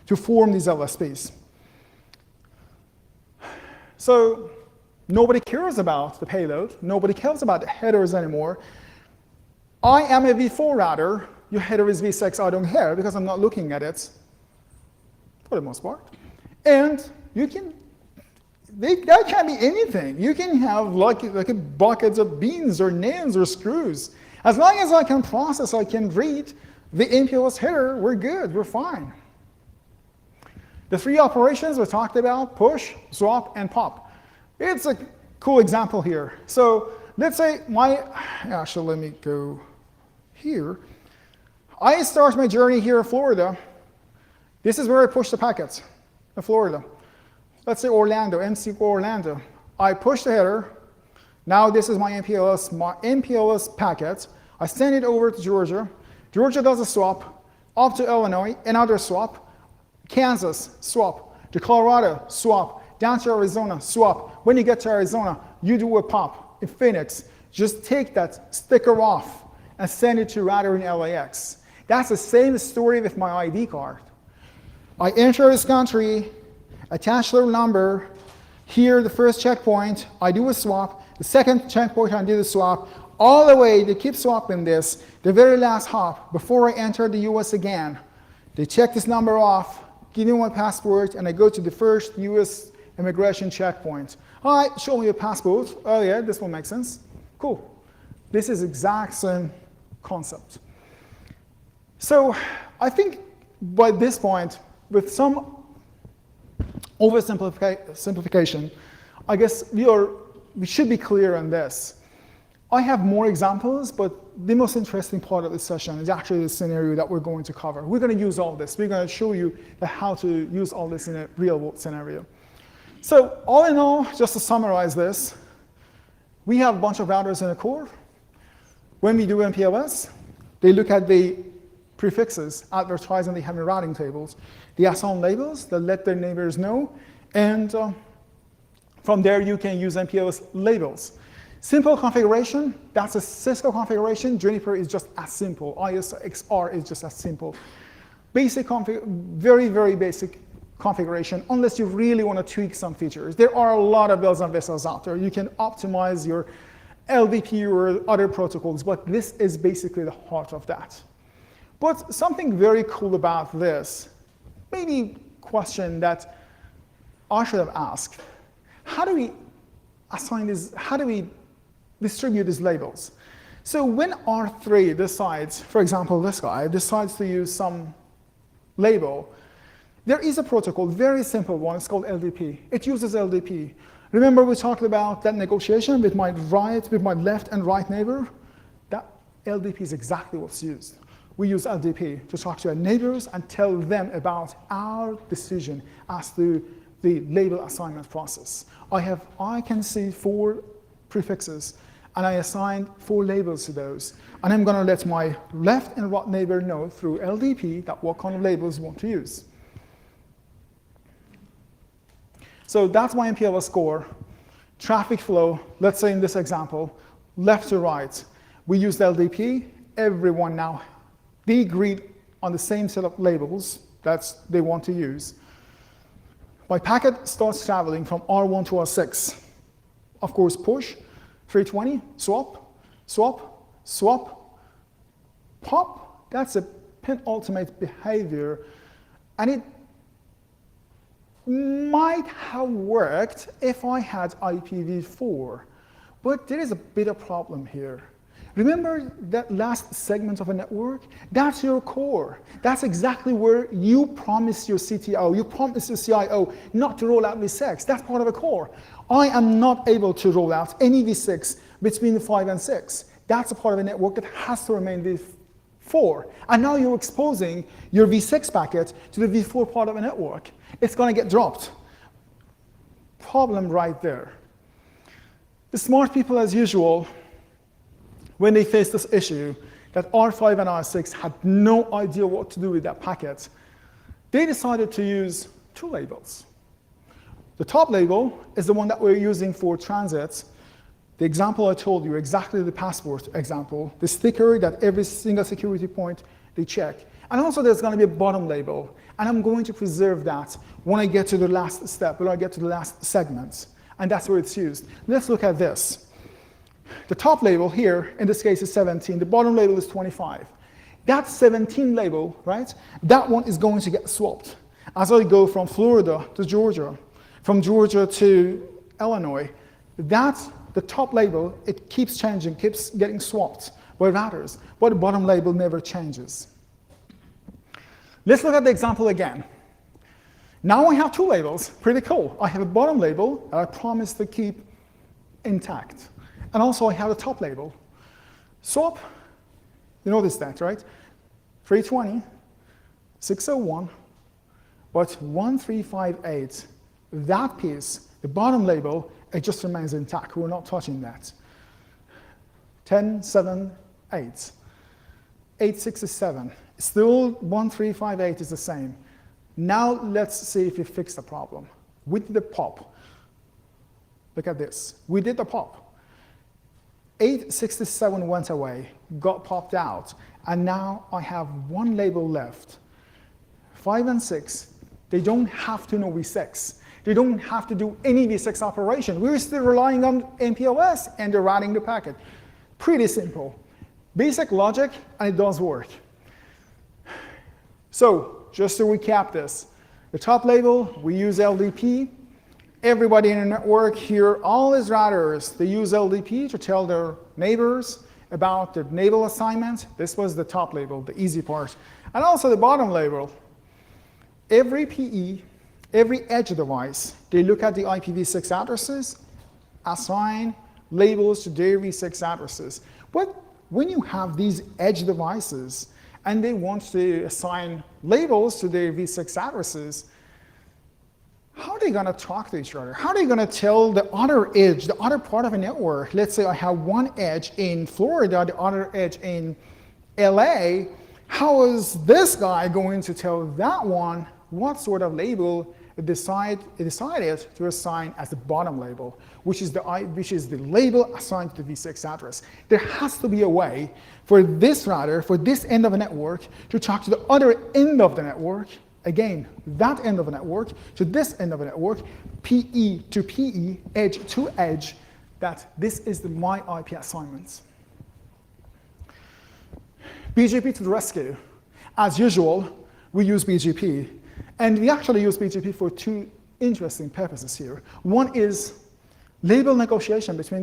to form these LSPs. So nobody cares about the payload, nobody cares about the headers anymore. I am a V4 router, your header is V6, I don't care because I'm not looking at it, for the most part. And you can, that can be anything. You can have like a buckets of beans or nails or screws. As long as I can process, I can read, The MPLS header, we're good, we're fine. The three operations we talked about, push, swap, and pop. It's a cool example here. So let's say actually let me go here. I start my journey here in Florida. This is where I push the packets in Florida. Let's say Orlando, MC Orlando. I push the header. Now this is my MPLS packet. I send it over to Georgia. Georgia does a swap, up to Illinois, another swap, Kansas, swap, to Colorado, swap, down to Arizona, swap. When you get to Arizona, you do a pop. In Phoenix, just take that sticker off and send it to router in LAX. That's the same story with my ID card. I enter this country, attach their number, here the first checkpoint, I do a swap, the second checkpoint I do the swap, all the way, they keep swapping this, the very last hop, before I enter the US again, they check this number off, give me my passport, and I go to the first US immigration checkpoint. All right, show me your passport. Oh yeah, this will make sense. Cool. This is exact same concept. So I think by this point, with some oversimplification, I guess we should be clear on this. I have more examples, but the most interesting part of this session is actually the scenario that we're going to cover. We're going to use all this. We're going to show you how to use all this in a real-world scenario. So all in all, just to summarize this, we have a bunch of routers in a core. When we do MPLS, they look at the prefixes advertised in the heavy routing tables. They assign labels that let their neighbors know, and from there you can use MPLS labels. Simple configuration, that's a Cisco configuration. Juniper is just as simple. ISXR is just as simple. Basic very, very basic configuration, unless you really want to tweak some features. There are a lot of bells and whistles out there. You can optimize your LVP or other protocols, but this is basically the heart of that. But something very cool about this, maybe question that I should have asked, how do we assign this, how do we distribute these labels? So when R3 decides, for example, this guy decides to use some label, there is a protocol, very simple one, it's called LDP. It uses LDP. Remember we talked about that negotiation with my left and right neighbor? That LDP is exactly what's used. We use LDP to talk to our neighbors and tell them about our decision as to the label assignment process. I can see 4 prefixes, and I assigned 4 labels to those. And I'm going to let my left and right neighbor know through LDP that what kind of labels we want to use. So that's my MPLS core. Traffic flow, let's say in this example, left to right. We used LDP. Everyone now, they agreed on the same set of labels that they want to use. My packet starts traveling from R1 to R6. Of course, push, 320, swap, swap, swap, pop. That's a penultimate behavior. And it might have worked if I had IPv4, but there is a bit of problem here. Remember that last segment of a network? That's your core. That's exactly where you promise your CTO, you promise your CIO not to roll out v6. That's part of a core. I am not able to roll out any v6 between 5 and 6. That's a part of a network that has to remain v4. And now you're exposing your v6 packet to the v4 part of a network. It's going to get dropped. Problem right there. The smart people, as usual, when they face this issue, that R5 and R6 had no idea what to do with that packet, they decided to use 2 labels. The top label is the one that we're using for transits. The example I told you, exactly the passport example, the sticker that every single security point they check. And also there's going to be a bottom label, and I'm going to preserve that when I get to the last step, when I get to the last segment, and that's where it's used. Let's look at this. The top label here, in this case, is 17. The bottom label is 25. That 17 label, right, that one is going to get swapped. As I go from Florida to Georgia, from Georgia to Illinois, the top label, it keeps changing, keeps getting swapped by routers, but the bottom label never changes. Let's look at the example again. Now I have two labels, pretty cool. I have a bottom label that I promise to keep intact. And also I have a top label. Swap, you notice that, right? 320, 601, but 1358, that piece, the bottom label, it just remains intact. We're not touching that. 10, 7, 8. 867. Still 1358 is the same. Now let's see if we fix the problem. We did the pop. Look at this. We did the pop. 867 went away, got popped out, and now I have one label left. 5 and 6, they don't have to know v6. They don't have to do any v6 operation. We're still relying on MPLS and they're writing the packet. Pretty simple. Basic logic, and it does work. So, just to recap this, the top label, we use LDP. Everybody in the network here, all these routers, they use LDP to tell their neighbors about their label assignment. This was the top label, the easy part. And also the bottom label. Every PE, every edge device, they look at the IPv6 addresses, assign labels to their v6 addresses. But when you have these edge devices and they want to assign labels to their v6 addresses, how are they going to talk to each other? How are they going to tell the other edge, the other part of a network? Let's say I have one edge in Florida, the other edge in LA. How is this guy going to tell that one what sort of label it decided to assign as the bottom label, which is the label assigned to the v6 address? There has to be a way for this router, for this end of a network, to talk to the other end of the network. Again, that end of a network to this end of a network, PE to PE, edge to edge, that this is my IP assignments. BGP to the rescue. As usual, we use BGP. And we actually use BGP for two interesting purposes here. One is label negotiation between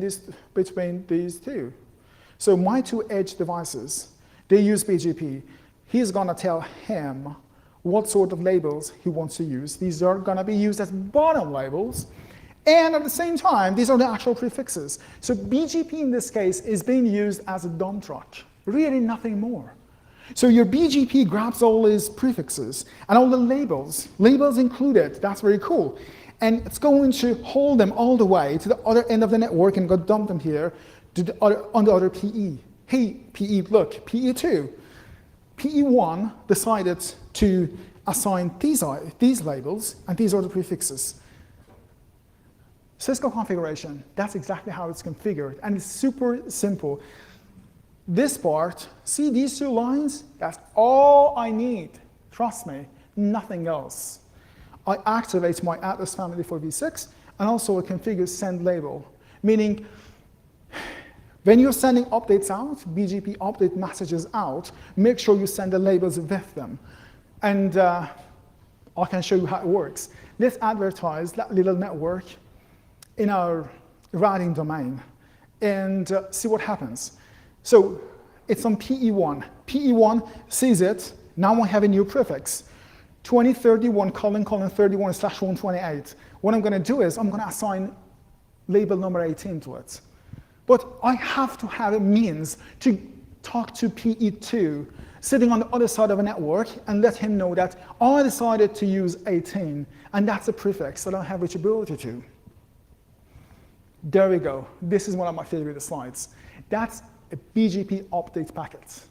these two. So my two edge devices, they use BGP. He's going to tell him what sort of labels he wants to use. These are going to be used as bottom labels. And at the same time, these are the actual prefixes. So BGP in this case is being used as a dump truck. Really nothing more. So your BGP grabs all these prefixes and all the labels included. That's very cool. And it's going to hold them all the way to the other end of the network and go dump them here to the other, on the other PE. Hey, PE, look, PE2. PE1 decided to assign these labels, and these are the prefixes. Cisco configuration, that's exactly how it's configured, and it's super simple. This part, see these two lines? That's all I need. Trust me, nothing else. I activate my address family for v6, and also I configure send label, meaning when you're sending updates out, BGP update messages out, make sure you send the labels with them. And I can show you how it works. Let's advertise that little network in our routing domain and see what happens. So it's on PE1. PE1 sees it. Now I have a new prefix. 2031::31/128. What I'm going to do is I'm going to assign label number 18 to it. But I have to have a means to talk to PE2 sitting on the other side of a network and let him know that I decided to use 18, and that's a prefix that I have reachability to. There we go. This is one of my favorite slides. That's a BGP update packet.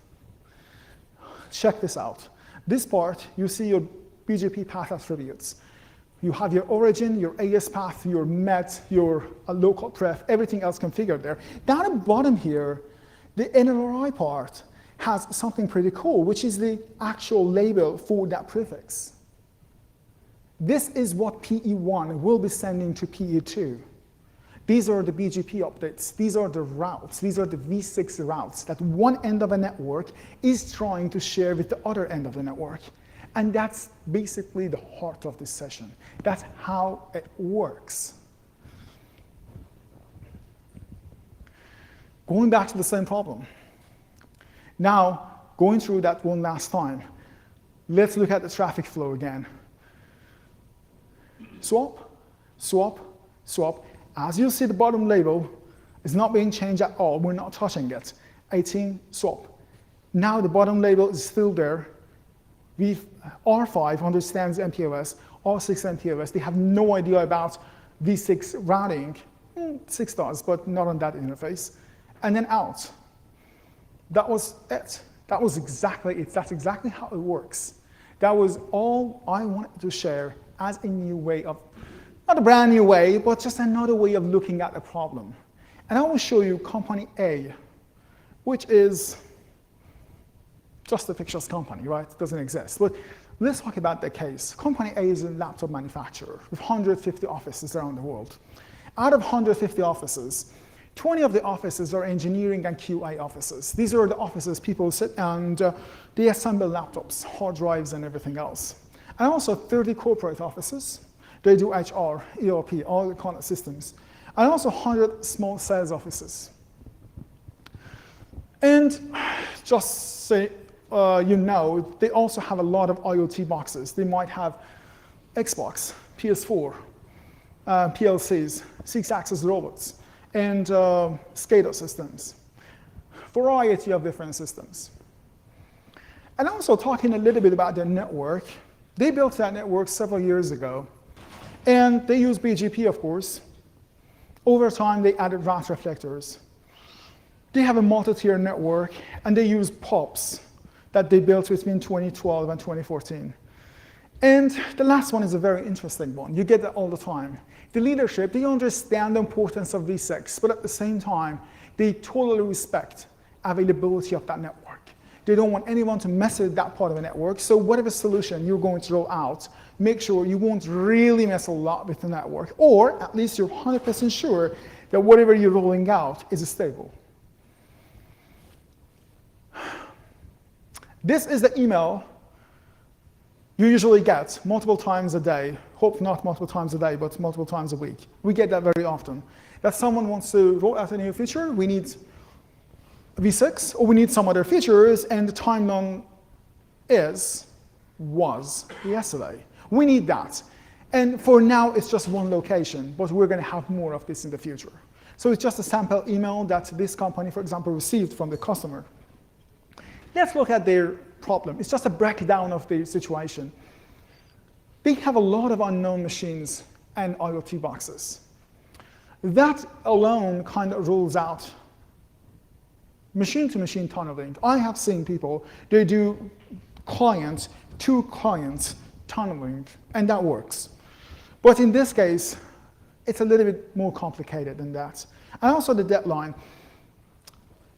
Check this out. This part, you see your BGP path attributes. You have your origin, your AS path, your MET, your local pref, everything else configured there. Down at the bottom here, the NLRI part has something pretty cool, which is the actual label for that prefix. This is what PE1 will be sending to PE2. These are the BGP updates. These are the routes. These are the v6 routes that one end of a network is trying to share with the other end of the network. And that's basically the heart of this session. That's how it works. Going back to the same problem. Now, going through that one last time. Let's look at the traffic flow again. Swap, swap, swap. As you see, the bottom label is not being changed at all. We're not touching it. 18, swap. Now the bottom label is still there. R5 understands MPLS, R6 MPLS. They have no idea about V6 routing. 6 does, but not on that interface. And then out. That was it. That was exactly it. That's exactly how it works. That was all I wanted to share as a new way of, not a brand new way, but just another way of looking at the problem. And I will show you company A, which is just a pictures company, right? It doesn't exist. But let's talk about the case. Company A is a laptop manufacturer with 150 offices around the world. Out of 150 offices, 20 of the offices are engineering and QA offices. These are the offices people sit and they assemble laptops, hard drives, and everything else. And also 30 corporate offices. They do HR, ERP, all the kind of systems. And also 100 small sales offices. And just say, you know, they also have a lot of IoT boxes. They might have Xbox, PS4, PLCs, 6-axis robots, and SCADA systems. Variety of different systems. And also talking a little bit about their network. They built that network several years ago. And they use BGP, of course. Over time, they added RAT reflectors. They have a multi-tier network, and they use POPs that they built between 2012 and 2014. And the last one is a very interesting one. You get that all the time. The leadership, they understand the importance of V6, but at the same time, they totally respect availability of that network. They don't want anyone to mess with that part of the network, so whatever solution you're going to roll out, make sure you won't really mess a lot with the network, or at least you're 100% sure that whatever you're rolling out is stable. This is the email you usually get multiple times a day. Hope not multiple times a day, but multiple times a week. We get that very often. That someone wants to roll out a new feature, we need V6, or we need some other features, and the timeline was yesterday. We need that. And for now, it's just one location, but we're going to have more of this in the future. So it's just a sample email that this company, for example, received from the customer. Let's look at their problem. It's just a breakdown of the situation. They have a lot of unknown machines and IoT boxes. That alone kind of rules out machine-to-machine tunneling. I have seen people, they do client-to-client tunneling, and that works. But in this case, it's a little bit more complicated than that. And also the deadline.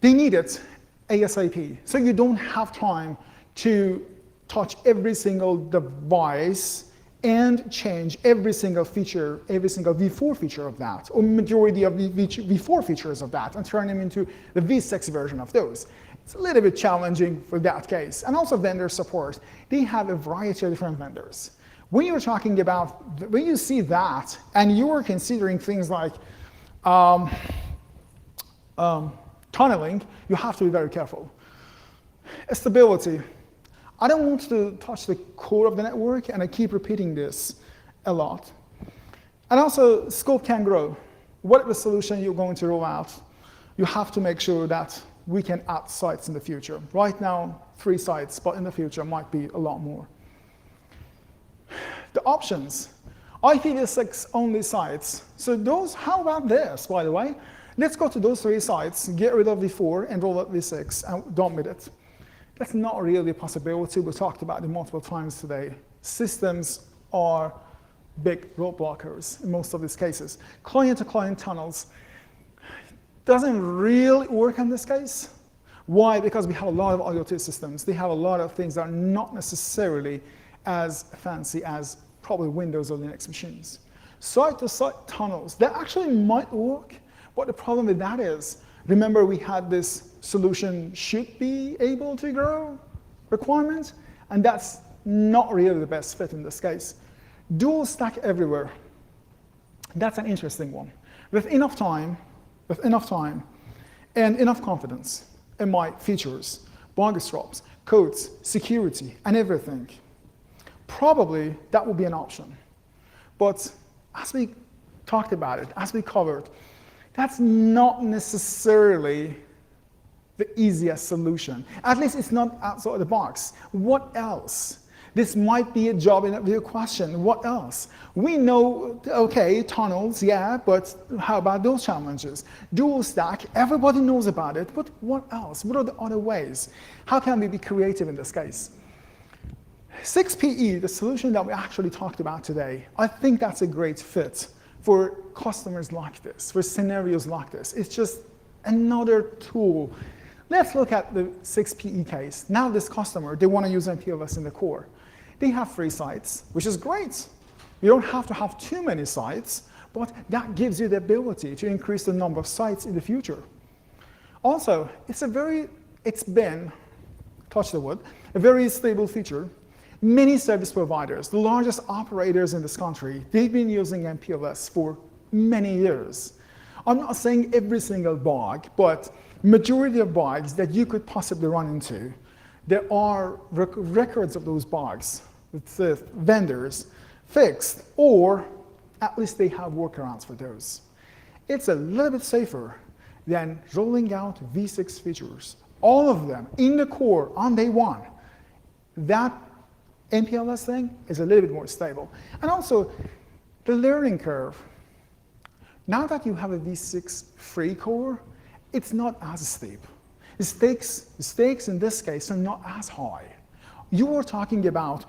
They need it ASAP, so you don't have time to touch every single device and change every single feature, every single V4 feature of that, or majority of the V4 features of that, and turn them into the V6 version of those. It's a little bit challenging for that case. And also vendor support. They have a variety of different vendors. When you're talking about, when you see that, and you're considering things like tunneling, you have to be very careful. Stability. I don't want to touch the core of the network, and I keep repeating this a lot. And also, scope can grow. Whatever solution you're going to roll out, you have to make sure that we can add sites in the future. Right now, 3 sites, but in the future might be a lot more. The options. IPv6 only sites. So those, how about this, by the way? Let's go to those 3 sites, get rid of V4 and roll out V6 and done with it. That's not really a possibility. We talked about it multiple times today. Systems are big roadblockers in most of these cases. Client-to-client tunnels doesn't really work in this case. Why? Because we have a lot of IoT systems. They have a lot of things that are not necessarily as fancy as probably Windows or Linux machines. Site-to-site tunnels, that actually might work, but the problem with that is, remember we had this solution should be able to grow requirement, and that's not really the best fit in this case. Dual stack everywhere. That's an interesting one. With enough time and enough confidence in my features, bug swaps, codes, security, and everything, probably that would be an option. But as we talked about it, as we covered, that's not necessarily the easiest solution. At least it's not outside the box. What else? This might be a job interview question. What else? We know, okay, tunnels, yeah, but how about those challenges? Dual stack, everybody knows about it, but what else? What are the other ways? How can we be creative in this case? 6PE, the solution that we actually talked about today, I think that's a great fit for customers like this, for scenarios like this. It's just another tool. Let's look at the 6PE case. Now this customer, they want to use MPLS in the core. They have 3 sites, which is great. You don't have to have too many sites, but that gives you the ability to increase the number of sites in the future. Also, it's been, touch the wood, a very stable feature. Many service providers, the largest operators in this country, they've been using MPLS for many years. I'm not saying every single bug, but majority of bugs that you could possibly run into, there are records of those bugs with the vendors fixed, or at least they have workarounds for those. It's a little bit safer than rolling out V6 features, all of them in the core on day one. That MPLS thing is a little bit more stable. And also, the learning curve. Now that you have a V6 free core, it's not as steep. The stakes in this case are not as high. You are talking about,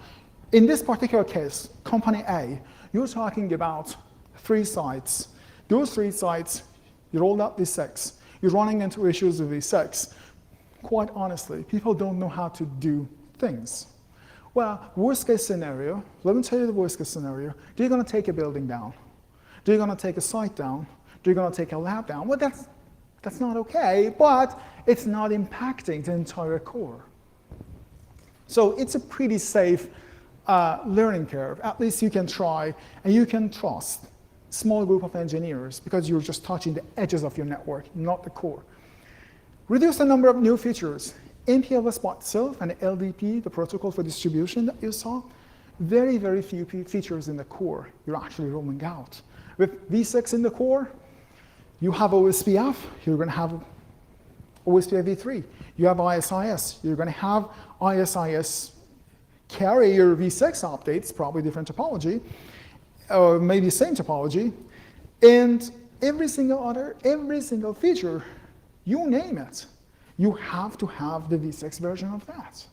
in this particular case, company A, you're talking about 3 sites. Those 3 sites, you rolled out V6. You're running into issues with V6. Quite honestly, people don't know how to do things. Well, worst case scenario, let me tell you the worst case scenario. They're going to take a building down. They're going to take a site down. They're going to take a lab down. Well, that's not okay, but it's not impacting the entire core. So it's a pretty safe learning curve. At least you can try, and you can trust a small group of engineers because you're just touching the edges of your network, not the core. Reduce the number of new features. MPLS by itself and LDP, the protocol for distribution that you saw, very, very few features in the core you're actually rolling out. With V6 in the core, you have OSPF, you're going to have OSPF v3. You have ISIS, you're going to have ISIS carry your V6 updates, probably different topology, or maybe same topology, and every single feature, you name it, you have to have the V6 version of that.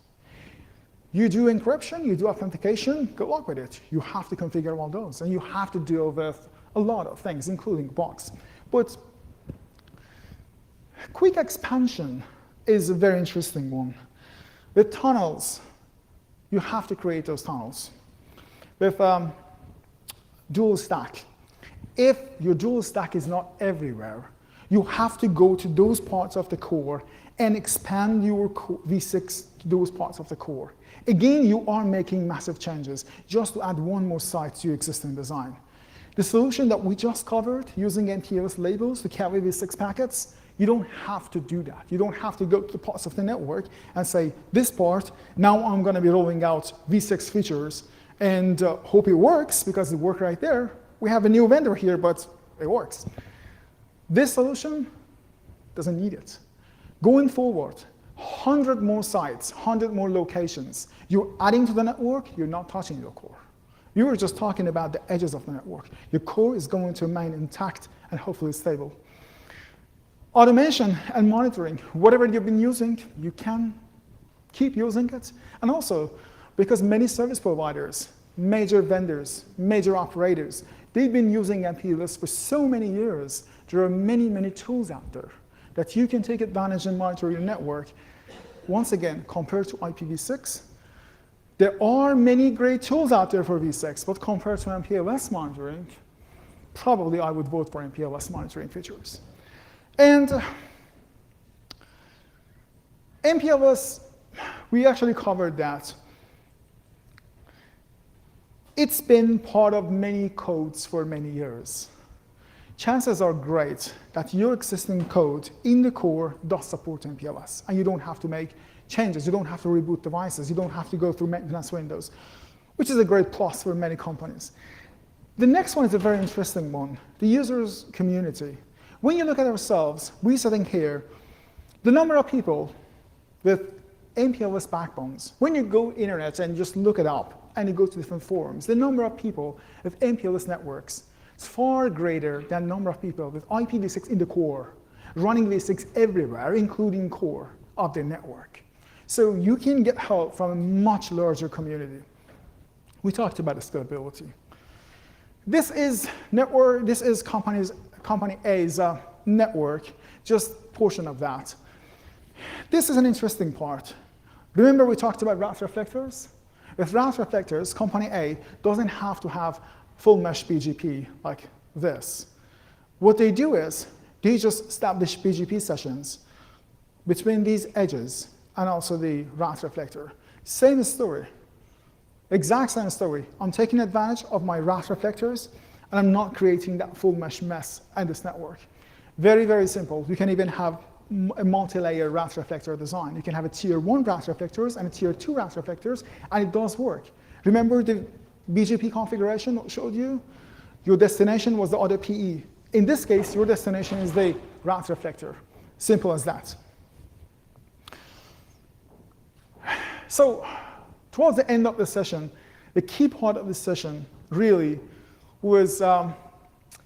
You do encryption, you do authentication, good luck with it. You have to configure all those, and you have to deal with a lot of things, including bugs. But quick expansion is a very interesting one. With tunnels, you have to create those tunnels. With dual stack, if your dual stack is not everywhere, you have to go to those parts of the core and expand your V6 to those parts of the core. Again, you are making massive changes just to add one more site to your existing design. The solution that we just covered, using MPLS labels to carry V6 packets, you don't have to do that. You don't have to go to the parts of the network and say, this part, now I'm going to be rolling out V6 features and hope it works, because it worked right there. We have a new vendor here, but it works. This solution doesn't need it. Going forward, 100 more sites, 100 more locations. You're adding to the network, you're not touching your core. You were just talking about the edges of the network. Your core is going to remain intact and hopefully stable. Automation and monitoring, whatever you've been using, you can keep using it. And also, because many service providers, major vendors, major operators, they've been using MPLS for so many years, there are many, many tools out there that you can take advantage and monitor your network. Once again, compared to IPv6, there are many great tools out there for V6, but compared to MPLS monitoring, probably I would vote for MPLS monitoring features. And MPLS, we actually covered that. It's been part of many codes for many years. Chances are great that your existing code in the core does support MPLS, and you don't have to make changes. You don't have to reboot devices. You don't have to go through maintenance windows. which is a great plus for many companies. The next one is a very interesting one, the users community. When you look at ourselves, we're sitting here, the number of people with MPLS backbones, when you go internet and just look it up and you go to different forums, the number of people with MPLS networks is far greater than the number of people with IPv6 in the core, running v6 everywhere, including core of the network. So you can get help from a much larger community. We talked about the scalability. This is network. This is company A's network, just portion of that. This is an interesting part. Remember we talked about route reflectors? With route reflectors, company A doesn't have to have full mesh BGP like this. What they do is they just establish BGP sessions between these edges and also the route reflector. Same story. Exact same story. I'm taking advantage of my route reflectors, and I'm not creating that full mesh mess in this network. Very, very simple. You can even have a multi-layer route reflector design. You can have a tier 1 route reflectors and a tier 2 route reflectors, and it does work. Remember the BGP configuration I showed you? Your destination was the other PE. In this case, your destination is the route reflector. Simple as that. So, towards the end of the session, the key part of the session really was to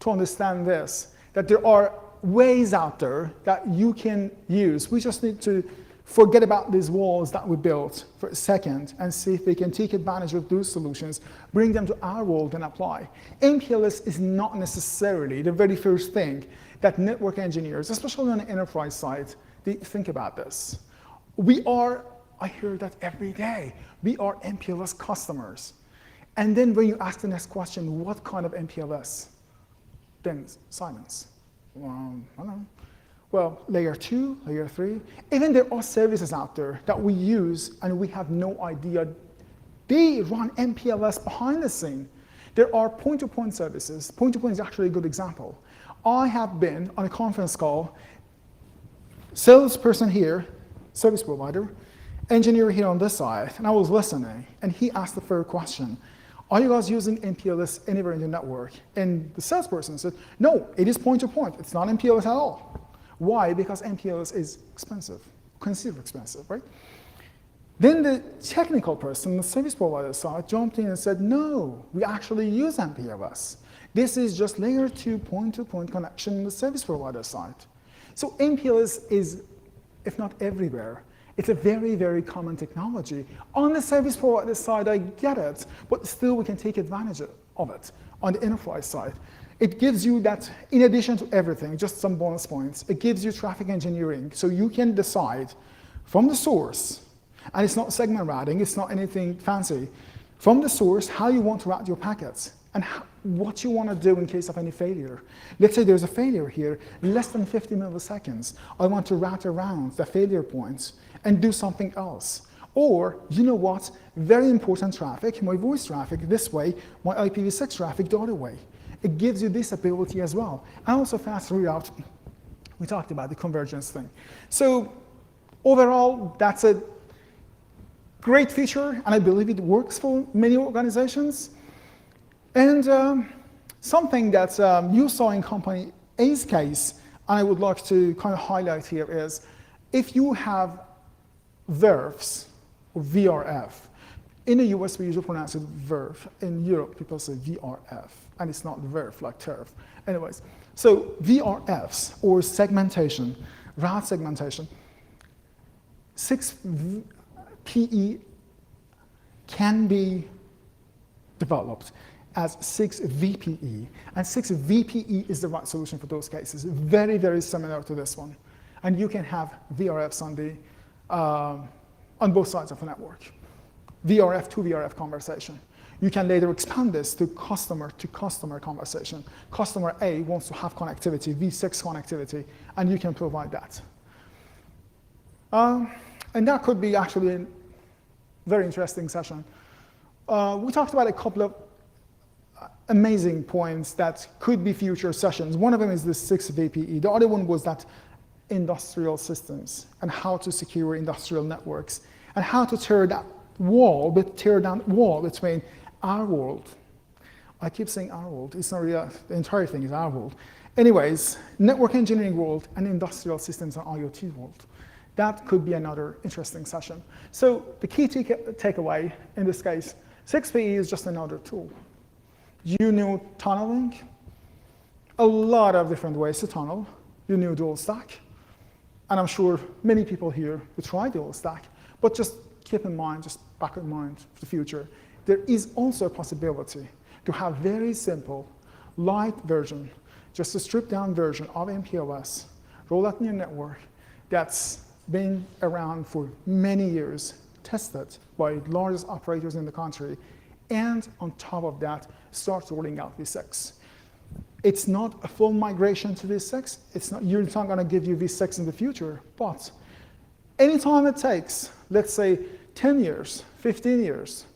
understand this, that there are ways out there that you can use. We just need to forget about these walls that we built for a second and see if we can take advantage of those solutions, bring them to our world and apply. MPLS is not necessarily the very first thing that network engineers, especially on the enterprise side, they think about this. We are, I hear that every day, we are MPLS customers. And then when you ask the next question, what kind of MPLS? Then silence. I don't know. Well, layer 2, layer 3. Even there are services out there that we use and we have no idea. They run MPLS behind the scene. There are point-to-point services. Point-to-point is actually a good example. I have been on a conference call, salesperson here, service provider, engineer here on this side, and I was listening, and he asked the first question. Are you guys using MPLS anywhere in the network? And the salesperson said, no, it is point-to-point. It's not MPLS at all. Why? Because MPLS is expensive, considerably expensive, right? Then the technical person, the service provider side, jumped in and said, no, we actually use MPLS. This is just layer 2 point-to-point connection on the service provider side. So MPLS is, if not everywhere, it's a very, very common technology. On the service provider side, I get it, but still we can take advantage of it on the enterprise side. It gives you that, in addition to everything, just some bonus points, it gives you traffic engineering, so you can decide from the source, and it's not segment routing, it's not anything fancy, from the source how you want to route your packets and what you want to do in case of any failure. Let's say there's a failure here, less than 50 milliseconds. I want to route around the failure points and do something else. Or, you know what, very important traffic, my voice traffic this way, my IPv6 traffic the other way. It gives you this ability as well. And also fast reroute, we talked about the convergence thing. So overall, that's a great feature, and I believe it works for many organizations. And something that you saw in company A's case, and I would like to kind of highlight here is, if you have VRFs, or VRF, in the US we usually pronounce it VRF, in Europe people say VRF, and it's not VRF like TERF. Anyways, so VRFs, or segmentation, route segmentation, 6PE can be developed as 6VPE, and 6VPE is the right solution for those cases. Very, very similar to this one. And you can have VRFs on both sides of the network. VRF to VRF conversation. You can later expand this to customer conversation. Customer A wants to have connectivity, V6 connectivity, and you can provide that. And that could be actually a very interesting session. We talked about a couple of amazing points that could be future sessions. One of them is the 6VPE. The other one was that industrial systems and how to secure industrial networks and how to tear down wall between our world, I keep saying our world, it's not really the entire thing is our world. Anyways, network engineering world and industrial systems and IoT world. That could be another interesting session. So the key takeaway in this case, 6PE is just another tool. You knew tunneling, a lot of different ways to tunnel. You knew dual stack, and I'm sure many people here will try dual stack, but just keep in mind, just back in mind for the future, there is also a possibility to have very simple, light version, just a stripped down version of MPLS, roll out in your network that's been around for many years, tested by largest operators in the country, and on top of that, start rolling out V6. It's not a full migration to V6. You're not going to give you V6 in the future, but anytime it takes, let's say 10 years, 15 years,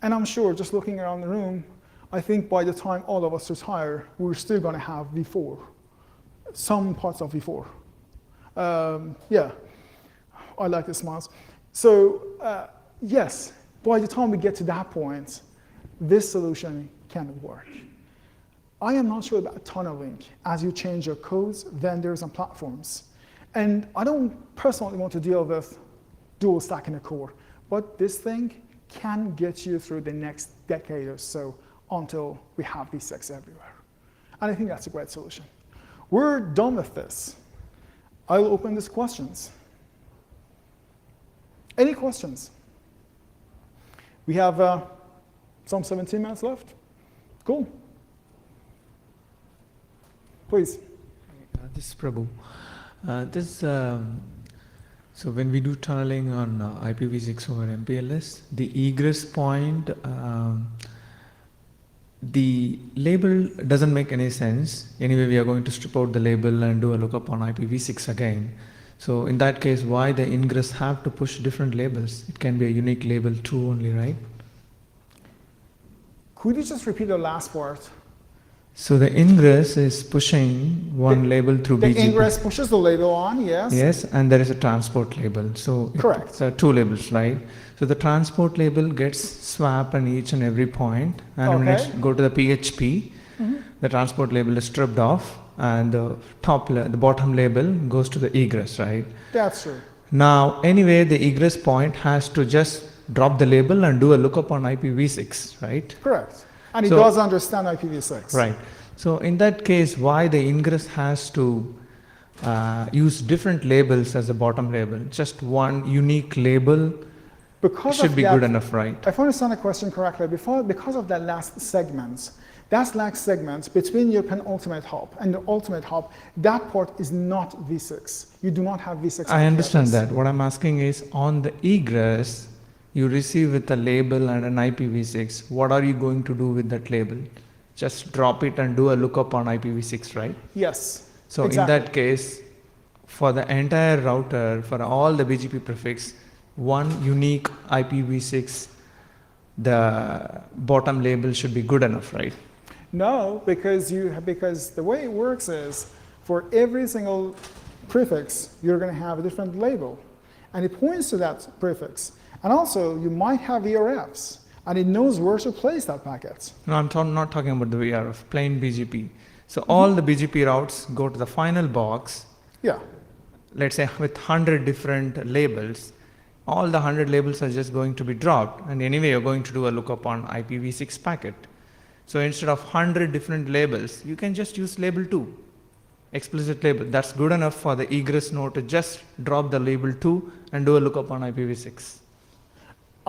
and I'm sure just looking around the room, I think by the time all of us retire, we're still going to have V4, some parts of V4. Yeah, I like the smiles. So yes, by the time we get to that point, this solution can work. I am not sure about tunneling as you change your codes, vendors, and platforms. And I don't personally want to deal with dual stack in the core, but this thing can get you through the next decade or so until we have V6 everywhere. And I think that's a great solution. We're done with this. I'll open these questions. Any questions? We have some 17 minutes left. Cool. Please. This is Prabhu. So when we do tunneling on IPv6 over MPLS, the egress point, the label doesn't make any sense. Anyway, we are going to strip out the label and do a lookup on IPv6 again. So in that case, why the ingress have to push different labels? It can be a unique label too only, right? Could you just repeat the last part? So the ingress is pushing one label through BGP. The ingress pushes the label on, yes. Yes, and there is a transport label. So correct. Two labels, right? So the transport label gets swapped on each and every point, and when it go to the PHP, the transport label is stripped off, and the bottom label goes to the egress, right? That's true. Now, anyway, the egress point has to just drop the label and do a lookup on IPv6, right? Correct. And it does understand IPv6. Right. So in that case, why the ingress has to use different labels as a bottom label? Just one unique label should be good enough, right? If I understand the question correctly, because of that last segment, between your penultimate hop and the ultimate hop, that port is not V6. You do not have V6. I understand that. What I'm asking is, on the egress, you receive with a label and an IPv6. What are you going to do with that label? Just drop it and do a lookup on IPv6, right? Yes. So exactly. In that case, for the entire router, for all the BGP prefix, one unique IPv6, the bottom label should be good enough, right? No, because the way it works is, for every single prefix, you're going to have a different label, and it points to that prefix. And also, you might have VRFs, and it knows where to place that packet. No, I'm not talking about the VRF, plain BGP. So all the BGP routes go to the final box. Yeah. Let's say with 100 different labels. All the 100 labels are just going to be dropped. And anyway, you're going to do a lookup on IPv6 packet. So instead of 100 different labels, you can just use label 2, explicit label. That's good enough for the egress node to just drop the label 2 and do a lookup on IPv6.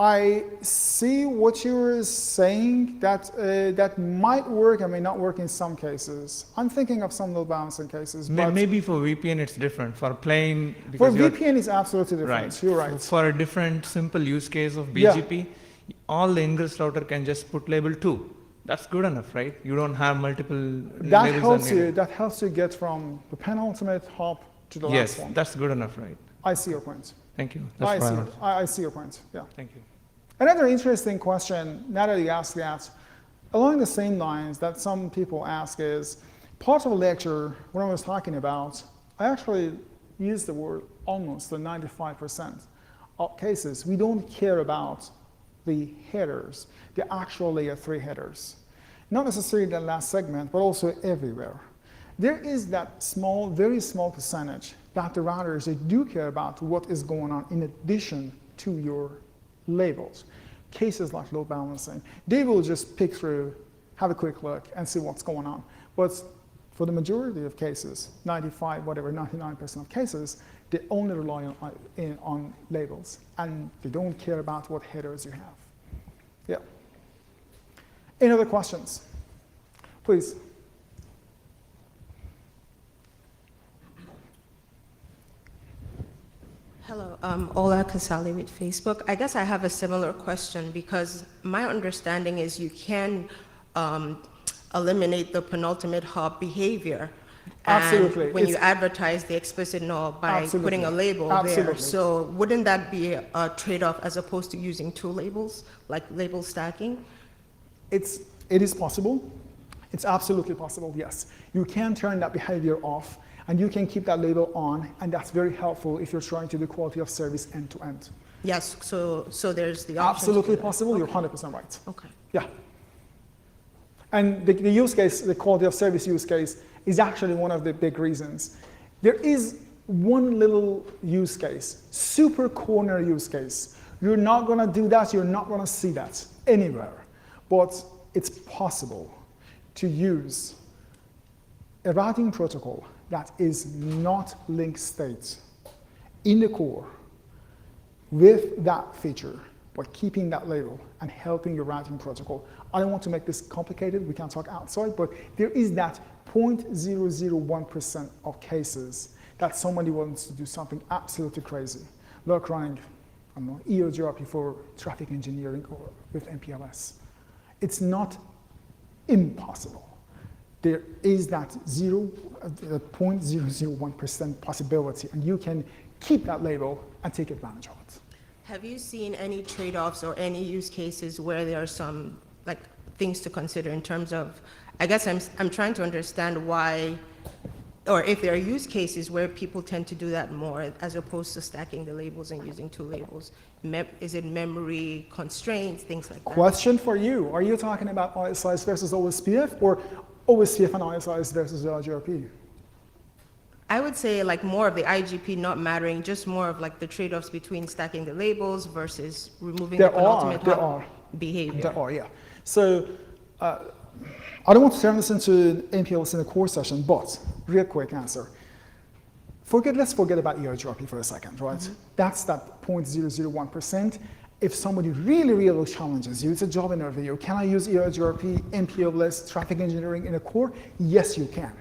I see what you were saying, that might work and may not work in some cases. I'm thinking of some load balancing cases. But maybe for VPN it's different. For plain... For VPN it's absolutely different. Right. You're right. For a different simple use case of BGP, all the ingress router can just put label 2. That's good enough, right? You don't have multiple labels. That helps you get from the penultimate hop to the last one. Yes, that's good enough, right? I see your point. Thank you. I see your point, yeah. Thank you. Another interesting question, now that you asked that, along the same lines that some people ask is, part of the lecture, when I was talking about, I actually used the word almost the 95% of cases. We don't care about the headers, the actual layer 3 headers. Not necessarily the last segment, but also everywhere. There is that small, very small percentage that the routers, they do care about what is going on in addition to your labels. Cases like load balancing, they will just pick through, have a quick look, and see what's going on. But for the majority of cases, 95, whatever, 99% of cases, they only rely on labels, and they don't care about what headers you have. Yeah. Any other questions? Please. Hello, Ola Kasali with Facebook. I guess I have a similar question because my understanding is you can eliminate the penultimate hop behavior. Absolutely. And when you advertise the explicit null by putting a label there. So wouldn't that be a trade-off as opposed to using two labels, like label stacking? It is possible. It's absolutely possible, yes. You can turn that behavior off, and you can keep that label on, and that's very helpful if you're trying to do quality of service end-to-end. Yes, so there's the option. Absolutely possible, okay. You're 100% right. Okay. Yeah. And the use case, the quality of service use case, is actually one of the big reasons. There is one little use case, super corner use case. You're not gonna do that, you're not gonna see that anywhere. But it's possible to use a routing protocol that is not link state in the core with that feature, but keeping that label and helping your routing protocol. I don't want to make this complicated, we can talk outside, but there is that 0.001% of cases that somebody wants to do something absolutely crazy, like running, I don't know, EOGRP for traffic engineering or with MPLS. It's not impossible. There is that 0.001% possibility, and you can keep that label and take advantage of it. Have you seen any trade-offs or any use cases where there are some like things to consider in terms of, I guess I'm trying to understand why, or if there are use cases where people tend to do that more as opposed to stacking the labels and using two labels. Is it memory constraints, things like that? Question for you. Are you talking about ISIS versus OSPF or OSPF and ISIS versus IGRP? I would say like more of the IGP not mattering, just more of like the trade-offs between stacking the labels versus removing the penultimate hop behavior. There are, yeah. So I don't want to turn this into MPLS in a core session, but real quick answer. Let's forget about EOGRP for a second, right? Mm-hmm. That's that 0.001%. If somebody really challenges you, it's a job interview. Can I use EOGRP, MPLS, traffic engineering in a core? Yes, you can.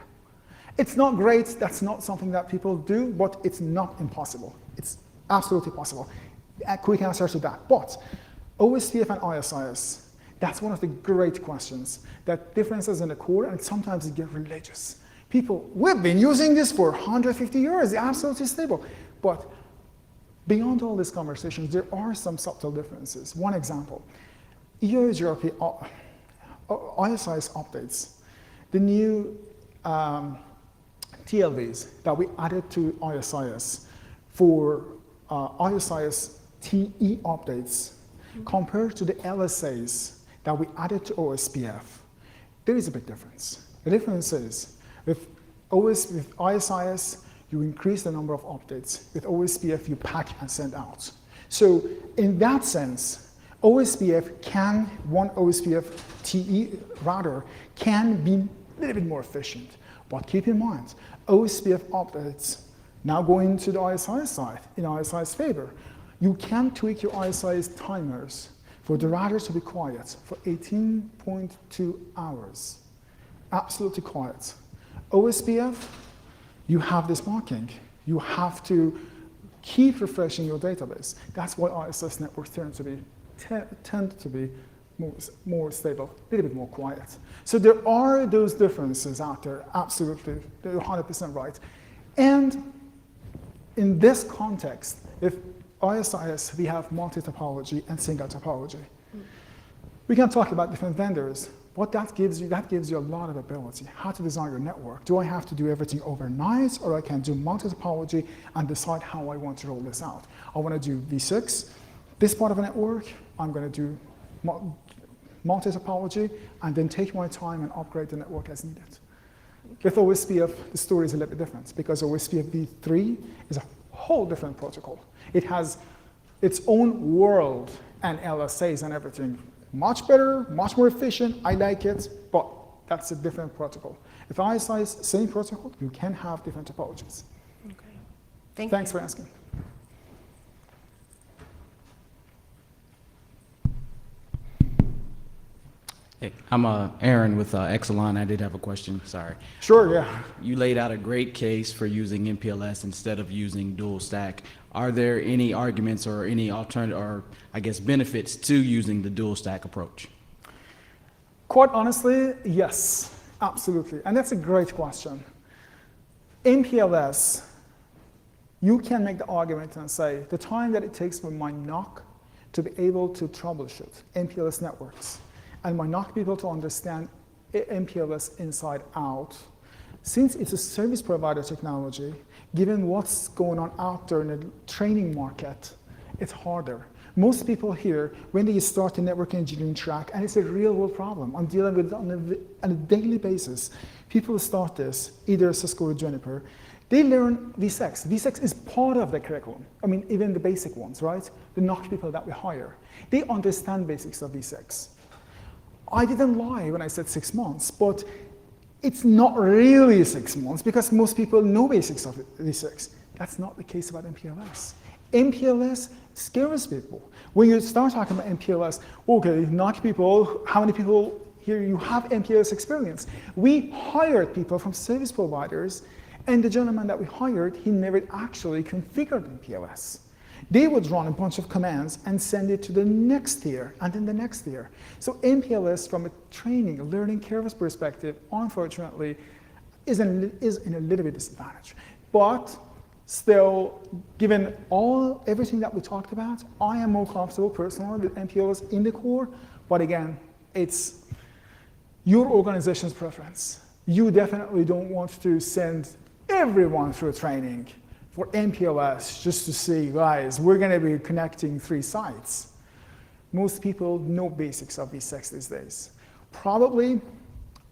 It's not great. That's not something that people do, but it's not impossible. It's absolutely possible. A quick answer to that. But OSPF and ISIS, that's one of the great questions. That differences in the core, and sometimes it gets religious. People, we've been using this for 150 years, it's absolutely stable. But beyond all these conversations, there are some subtle differences. One example, EOGRP ISIS updates, the new TLVs that we added to ISIS for ISIS TE updates compared to the LSAs that we added to OSPF, there is a big difference. The difference is with ISIS, you increase the number of updates. With OSPF, you pack and send out. So in that sense, OSPF can, one OSPF TE router can be a little bit more efficient. But keep in mind, OSPF updates now going to the ISIS side, in ISIS favor. You can tweak your ISIS timers for the routers to be quiet for 18.2 hours. Absolutely quiet. OSPF, you have this marking. You have to keep refreshing your database. That's why ISS networks tend to be more stable, a little bit more quiet. So there are those differences out there, absolutely, they're 100% right. And in this context, if ISIS, we have multi-topology and single topology. We can talk about different vendors. What that gives you a lot of ability, how to design your network. Do I have to do everything overnight, or I can do multi-topology and decide how I want to roll this out? I want to do V6, this part of a network, I'm going to do multi-topology, and then take my time and upgrade the network as needed. With OSPF, the story is a little bit different, because OSPF v3 is a whole different protocol. It has its own world and LSAs and everything. Much better, much more efficient, I like it, but that's a different protocol. If ISI is same protocol, you can have different topologies. Okay. Thanks for asking. Hey, I'm Aaron with Exelon. I did have a question, sorry. Sure, yeah. You laid out a great case for using MPLS instead of using dual stack. Are there any arguments or any alternative, or I guess benefits to using the dual stack approach? Quite honestly, yes, absolutely. And that's a great question. MPLS, you can make the argument and say the time that it takes for my NOC to be able to troubleshoot MPLS networks and my NOC people to understand MPLS inside out, since it's a service provider technology, given what's going on out there in the training market, it's harder. Most people here, when they start the network engineering track, and it's a real world problem, I'm dealing with it on a daily basis. People start this, either Cisco or Juniper, they learn v6. v6 is part of the curriculum. I mean, even the basic ones, right? The NOC people that we hire, they understand basics of v6. I didn't lie when I said 6 months, but it's not really 6 months because most people know basics of v6. That's not the case about MPLS. MPLS scares people. When you start talking about MPLS, okay, NOC people, how many people here you have MPLS experience? We hired people from service providers, and the gentleman that we hired, he never actually configured MPLS. They would run a bunch of commands and send it to the next tier and then the next tier. So MPLS, from a training, a learning curve perspective, unfortunately, is in a little bit disadvantage. But still, given everything that we talked about, I am more comfortable personally with MPLS in the core. But again, it's your organization's preference. You definitely don't want to send everyone through training for MPLS just to say, guys, we're going to be connecting 3 sites. Most people know basics of v6 these days. Probably,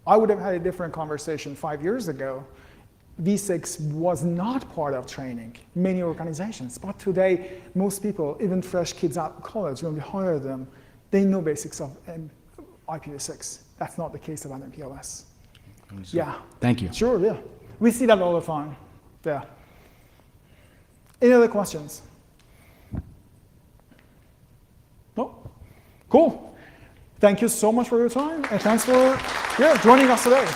I would have had a different conversation 5 years ago. v6 was not part of training, many organizations. But today, most people, even fresh kids out of college, when we hire them, they know basics of IPv6. That's not the case about MPLS. Yeah. Thank you. Sure, yeah. We see that all the time. Yeah. Any other questions? No? Cool. Thank you so much for your time, and thanks for joining us today.